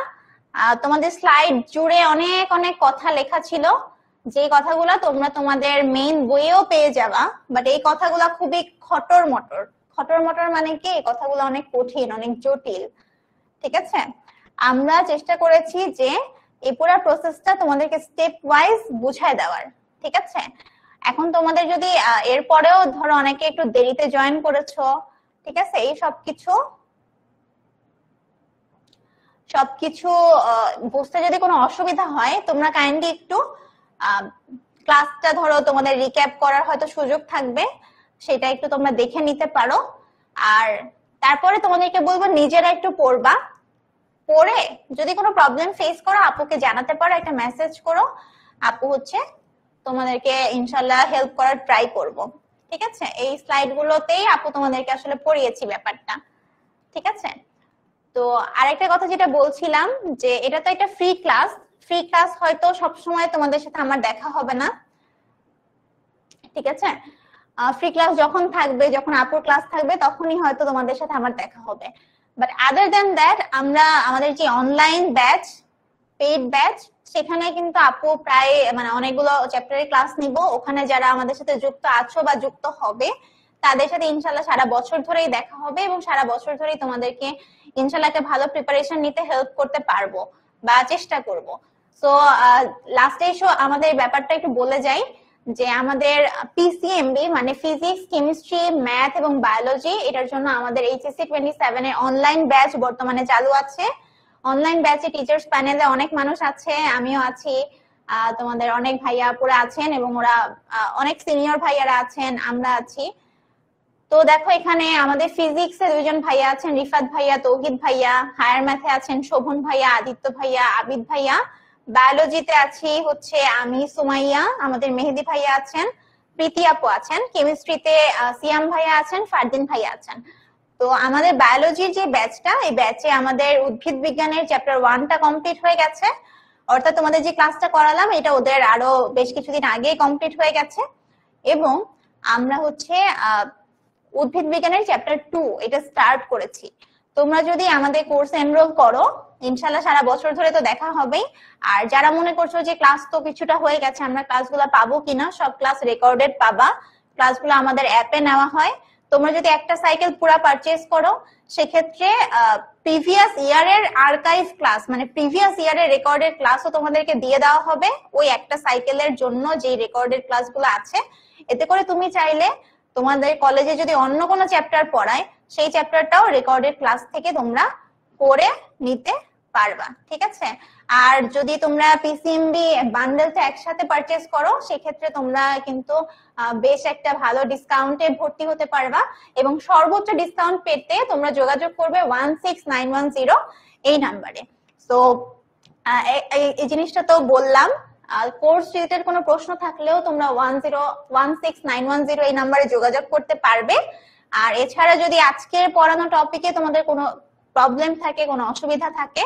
তোমাদের স্লাইড জুড়ে অনেক অনেক কথা লেখা ছিল, যে কথাগুলা তোমরা তোমাদের মেইন বইয়েও পেয়ে যাবা, বাট এই কথাগুলা খুবই খটর মটর। খটর মটর মানে কি? এই কথাগুলো অনেক কঠিন, অনেক জটিল, ঠিক আছে? আমরা চেষ্টা করেছি যে এই পুরো প্রসেসটা তোমাদেরকে স্টেপ ওয়াইজ বুঝায় দেওয়ার, ঠিক আছে? এখন তোমাদের যদি এরপরেও ধরো অনেকে একটু দেরিতে জয়েন করেছো, ঠিক আছে, এই সবকিছু বুঝতে যদি কোনো অসুবিধা হয়, তোমরা কাইন্ডলি একটু ক্লাসটা ধরো তোমাদের রিক্যাপ করার হয়তো সুযোগ থাকবে, সেটা একটু তোমরা দেখে নিতে পারো। আর তারপরে তোমাদেরকে বলবো নিজেরা একটু পড়বা, পড়ে যদি কোনো প্রবলেম ফেস করো আপুকে জানাতে পারো, একটা মেসেজ করো, আপু হচ্ছে তোমাদেরকে ইনশাল্লাহ হেল্প করার ট্রাই করব, ঠিক আছে? এই স্লাইড গুলোতেই আপু তোমাদেরকে আসলে পড়িয়েছি ব্যাপারটা, ঠিক আছে? তো আরেকটা কথা যেটা বলছিলাম, যে এটা তো একটা ফ্রি ক্লাস হয়তো সবসময় তোমাদের সাথে আমার দেখা হবে না, ঠিক আছে? ফ্রি ক্লাস যখন থাকবে, যখন আপুর ক্লাস থাকবে, তখনই হয়তো তোমাদের সাথে আমার দেখা হবে। বাট আদার দ্যান দ্যাট আমরা আমাদের যে অনলাইন ব্যাচ, পেইড ব্যাচ, সেখানে কিন্তু আপু প্রায় মানে অনেকগুলো চ্যাপ্টারের ক্লাস নিব। ওখানে যারা আমাদের সাথে যুক্ত আছো বা যুক্ত হবে তাদের সাথে ইনশাল্লাহ সারা বছর ধরেই দেখা হবে এবং সারা বছর ধরেই তোমাদেরকে ইনশাল্লাহ একটা ভালো প্রিপারেশন নিতে হেল্প করতে পারবো বা চেষ্টা করব। সো লাস্টে এসো আমাদের ব্যাপারটা একটু বলে যাই যে আমাদের পিসিএমবি মানে ফিজিক্স, কেমিস্ট্রি, ম্যাথ এবং বায়োলজি, এটার জন্য আমাদের এইচএসসি 27 এর অনলাইন ব্যাচ বর্তমানে চালু আছে। অনলাইন ব্যাচে টিচার্স প্যানেলে অনেক মানুষ আছে, আমিও আছি, তোমাদের অনেক ভাইয়া আপুরা আছেন এবং ওরা অনেক সিনিয়র ভাইয়ারা আছেন, আমরা আছি। তো দেখো এখানে আমাদের ফিজিক্সে 2 জন ভাইয়া আছেন, রিফাত ভাইয়া, তৌহিদ ভাইয়া। হায়ার ম্যাথে আছেন শোভন ভাইয়া, আদিত্য ভাইয়া, আবিদ ভাইয়া। বায়োলজিতে আছি হচ্ছে আমি, সুমাইয়া, আমাদের মেহেদি ভাইয়া আছেন, প্রীতি আপু আছেন। কেমিস্ট্রিতে সিয়াম ভাইয়া আছেন, ফারদিন ভাইয়া আছেন। তো আমাদের বায়োলজির যে ব্যাচটা, এই ব্যাচে আমাদের উদ্ভিদ বিজ্ঞানের চ্যাপ্টার 1টা কমপ্লিট হয়ে গেছে। অর্থাৎ তোমাদের যে ক্লাসটা করালাম এটা ওদের আরো বেশ কিছুদিন আগেই কমপ্লিট হয়ে গেছে। এবং আমরা হচ্ছে উদ্ভিদ বিজ্ঞানের চ্যাপ্টার 2 এটা স্টার্ট করেছি। তোমরা যদি আমাদের কোর্সে এনরোল করো ইনশাল্লাহ সারা বছর ধরে তো দেখা হবেই। আর যারা মনে করছো যে ক্লাস তো কিছুটা হয়ে গেছে, আমরা ক্লাসগুলো পাবো কিনা, সব ক্লাস রেকর্ডেড পাবা। ক্লাসগুলো আমাদের অ্যাপে নেওয়া হয়। তোমরা যদি একটা সাইকেল পুরো পারচেজ করো সেক্ষেত্রে প্রিভিয়াস ইয়ারের আর্কাইভ ক্লাস মানে প্রিভিয়াস ইয়ারের রেকর্ডেড ক্লাসও তোমাদেরকে দিয়ে দেওয়া হবে ওই একটা সাইকেলের জন্য, যে রেকর্ডেড ক্লাসগুলো আছে। এতে করে তুমি চাইলে তোমাদের কলেজে যদি অন্য কোনো চ্যাপ্টার পড়ায় সেই চ্যাপ্টারটাও রেকর্ডেড ক্লাস থেকে তোমরা করে নিতে পারবা, ঠিক আছে। আর যদি তোমরা পিসিএমবি বান্ডেলটা একসাথে পারচেজ করো সেক্ষেত্রে তোমরা কিন্তু বেশ একটা ভালো ডিসকাউন্টে ভর্তি হতে পারবা এবং সর্বোচ্চ ডিসকাউন্ট পেতে তোমরা যোগাযোগ করবে 16910 এই নাম্বারে। তো এই জিনিসটা তো বললাম। কোর্স রিলেটেড কোনো প্রশ্ন থাকলেও তোমরা 1616910 এই নাম্বারে যোগাযোগ করতে পারবে। আর এছাড়া যদি আজকের পড়ানো টপিকে তোমাদের কোনো প্রবলেম থাকে, কোনো অসুবিধা থাকে,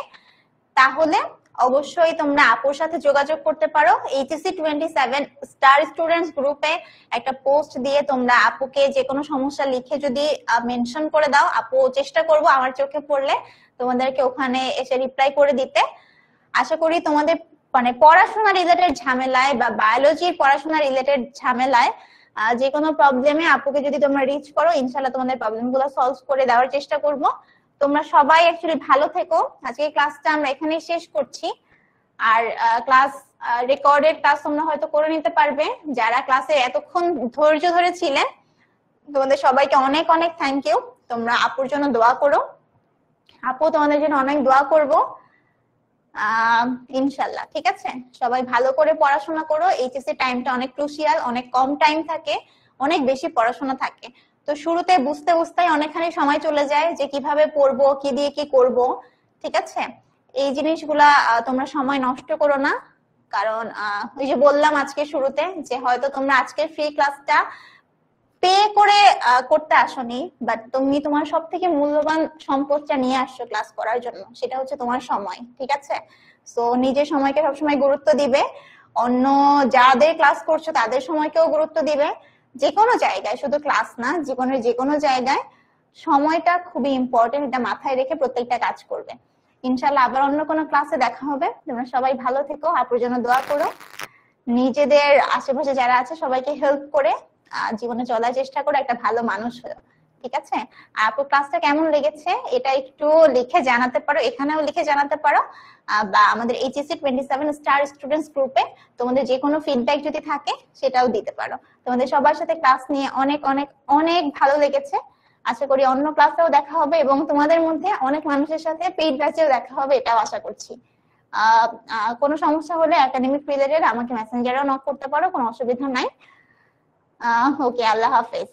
তাহলে অবশ্যই তোমরা আপুর সাথে যোগাযোগ করতে পারো। এইচএসসি 27 স্টার স্টুডেন্টস গ্রুপে একটা পোস্ট দিয়ে তোমরা আপুকে যে কোনো সমস্যা লিখে যদি মেনশন করে দাও, আপু চেষ্টা করব আমার চোখে পড়লে তোমাদেরকে ওখানে এসে রিপ্লাই করে দিতে। আশা করি তোমাদের মানে পড়াশোনা রিলেটেড ঝামেলায় বা বায়োলজির পড়াশোনা রিলেটেড ঝামেলায় যে কোনো প্রবলেমে আপুকে যদি তোমরা রিচ করো ইনশাল্লাহ তোমাদের প্রবলেম গুলো সলভ করে দেওয়ার চেষ্টা করব। তোমরা সবাই অ্যাকচুয়ালি ভালো থেকো। আজকে ক্লাসটা আমরা এখানেই শেষ করছি। আর ক্লাস রেকর্ডেড ক্লাস তোমরা হয়তো করে নিতে পারবে। যারা ক্লাসে এতক্ষণ ধৈর্য ধরে ছিলেন তোমাদের সবাইকে অনেক অনেক থ্যাংক ইউ। তোমরা আপুর জন্য দোয়া করো, আপু তোমাদের জন্য অনেক দোয়া করবো ইনশাল্লাহ, ঠিক আছে। সবাই ভালো করে পড়াশোনা করো। এইচএসসি টাইমটা অনেক ক্রুশিয়াল, অনেক কম টাইম থাকে, অনেক বেশি পড়াশোনা থাকে। তো শুরুতে বুঝতে বুঝতেই অনেকখানি সময় চলে যায় যে কিভাবে পড়বো, কি দিয়ে কি করব, ঠিক আছে। এই জিনিসগুলা তোমরা সময় নষ্ট করো না। কারণ ওই যে বললাম আজকে শুরুতে যে হয়তো তোমরা আজকের ফ্রি ক্লাসটা পে করে করতে আসনি, বাট তুমি তোমার সব থেকে মূল্যবান সম্পদটা নিয়ে আসছো ক্লাস করার জন্য, সেটা হচ্ছে তোমার সময়, ঠিক আছে। সো নিজের সময়কে সবসময় গুরুত্ব দিবে, অন্য যাদের ক্লাস করছো তাদের সময়কেও গুরুত্ব দিবে। যে কোনো জায়গায়, শুধু ক্লাস না, জীবনের যে কোনো জায়গায় সময়টা খুবই ইম্পর্টেন্ট, এটা মাথায় রেখে প্রত্যেকটা কাজ করবে। ইনশাল্লাহ আবার অন্য কোনো ক্লাসে দেখা হবে। তোমরা সবাই ভালো থেকো, আপুর জন্য দোয়া করো, নিজেদের আশেপাশে যারা আছে সবাইকে হেল্প করে জীবনে চলার চেষ্টা করো, একটা ভালো মানুষ হও, ঠিক আছে। আপু ক্লাসটা কেমন লেগেছে এটা একটু লিখে জানাতে পারো, এখানেও লিখে জানাতে পারো, বা আমাদের এইচএসসি 27 স্টার স্টুডেন্টস গ্রুপে তোমাদের যে কোনো ফিডব্যাক যদি থাকে সেটাও দিতে পারো। তোমাদের সবার সাথে ক্লাস নিয়ে অনেক অনেক অনেক ভালো লেগেছে। আশা করি অন্য ক্লাসেও দেখা হবে এবং তোমাদের মধ্যে অনেক মানুষের সাথে পেইড ব্যাচেও দেখা হবে, এটাও আশা করছি। কোনো সমস্যা হলে একাডেমিক রিলেটেড আমাকে মেসেঞ্জারেও নক করতে পারো, কোনো অসুবিধা নাই। ওকে, আল্লাহ হাফেজ।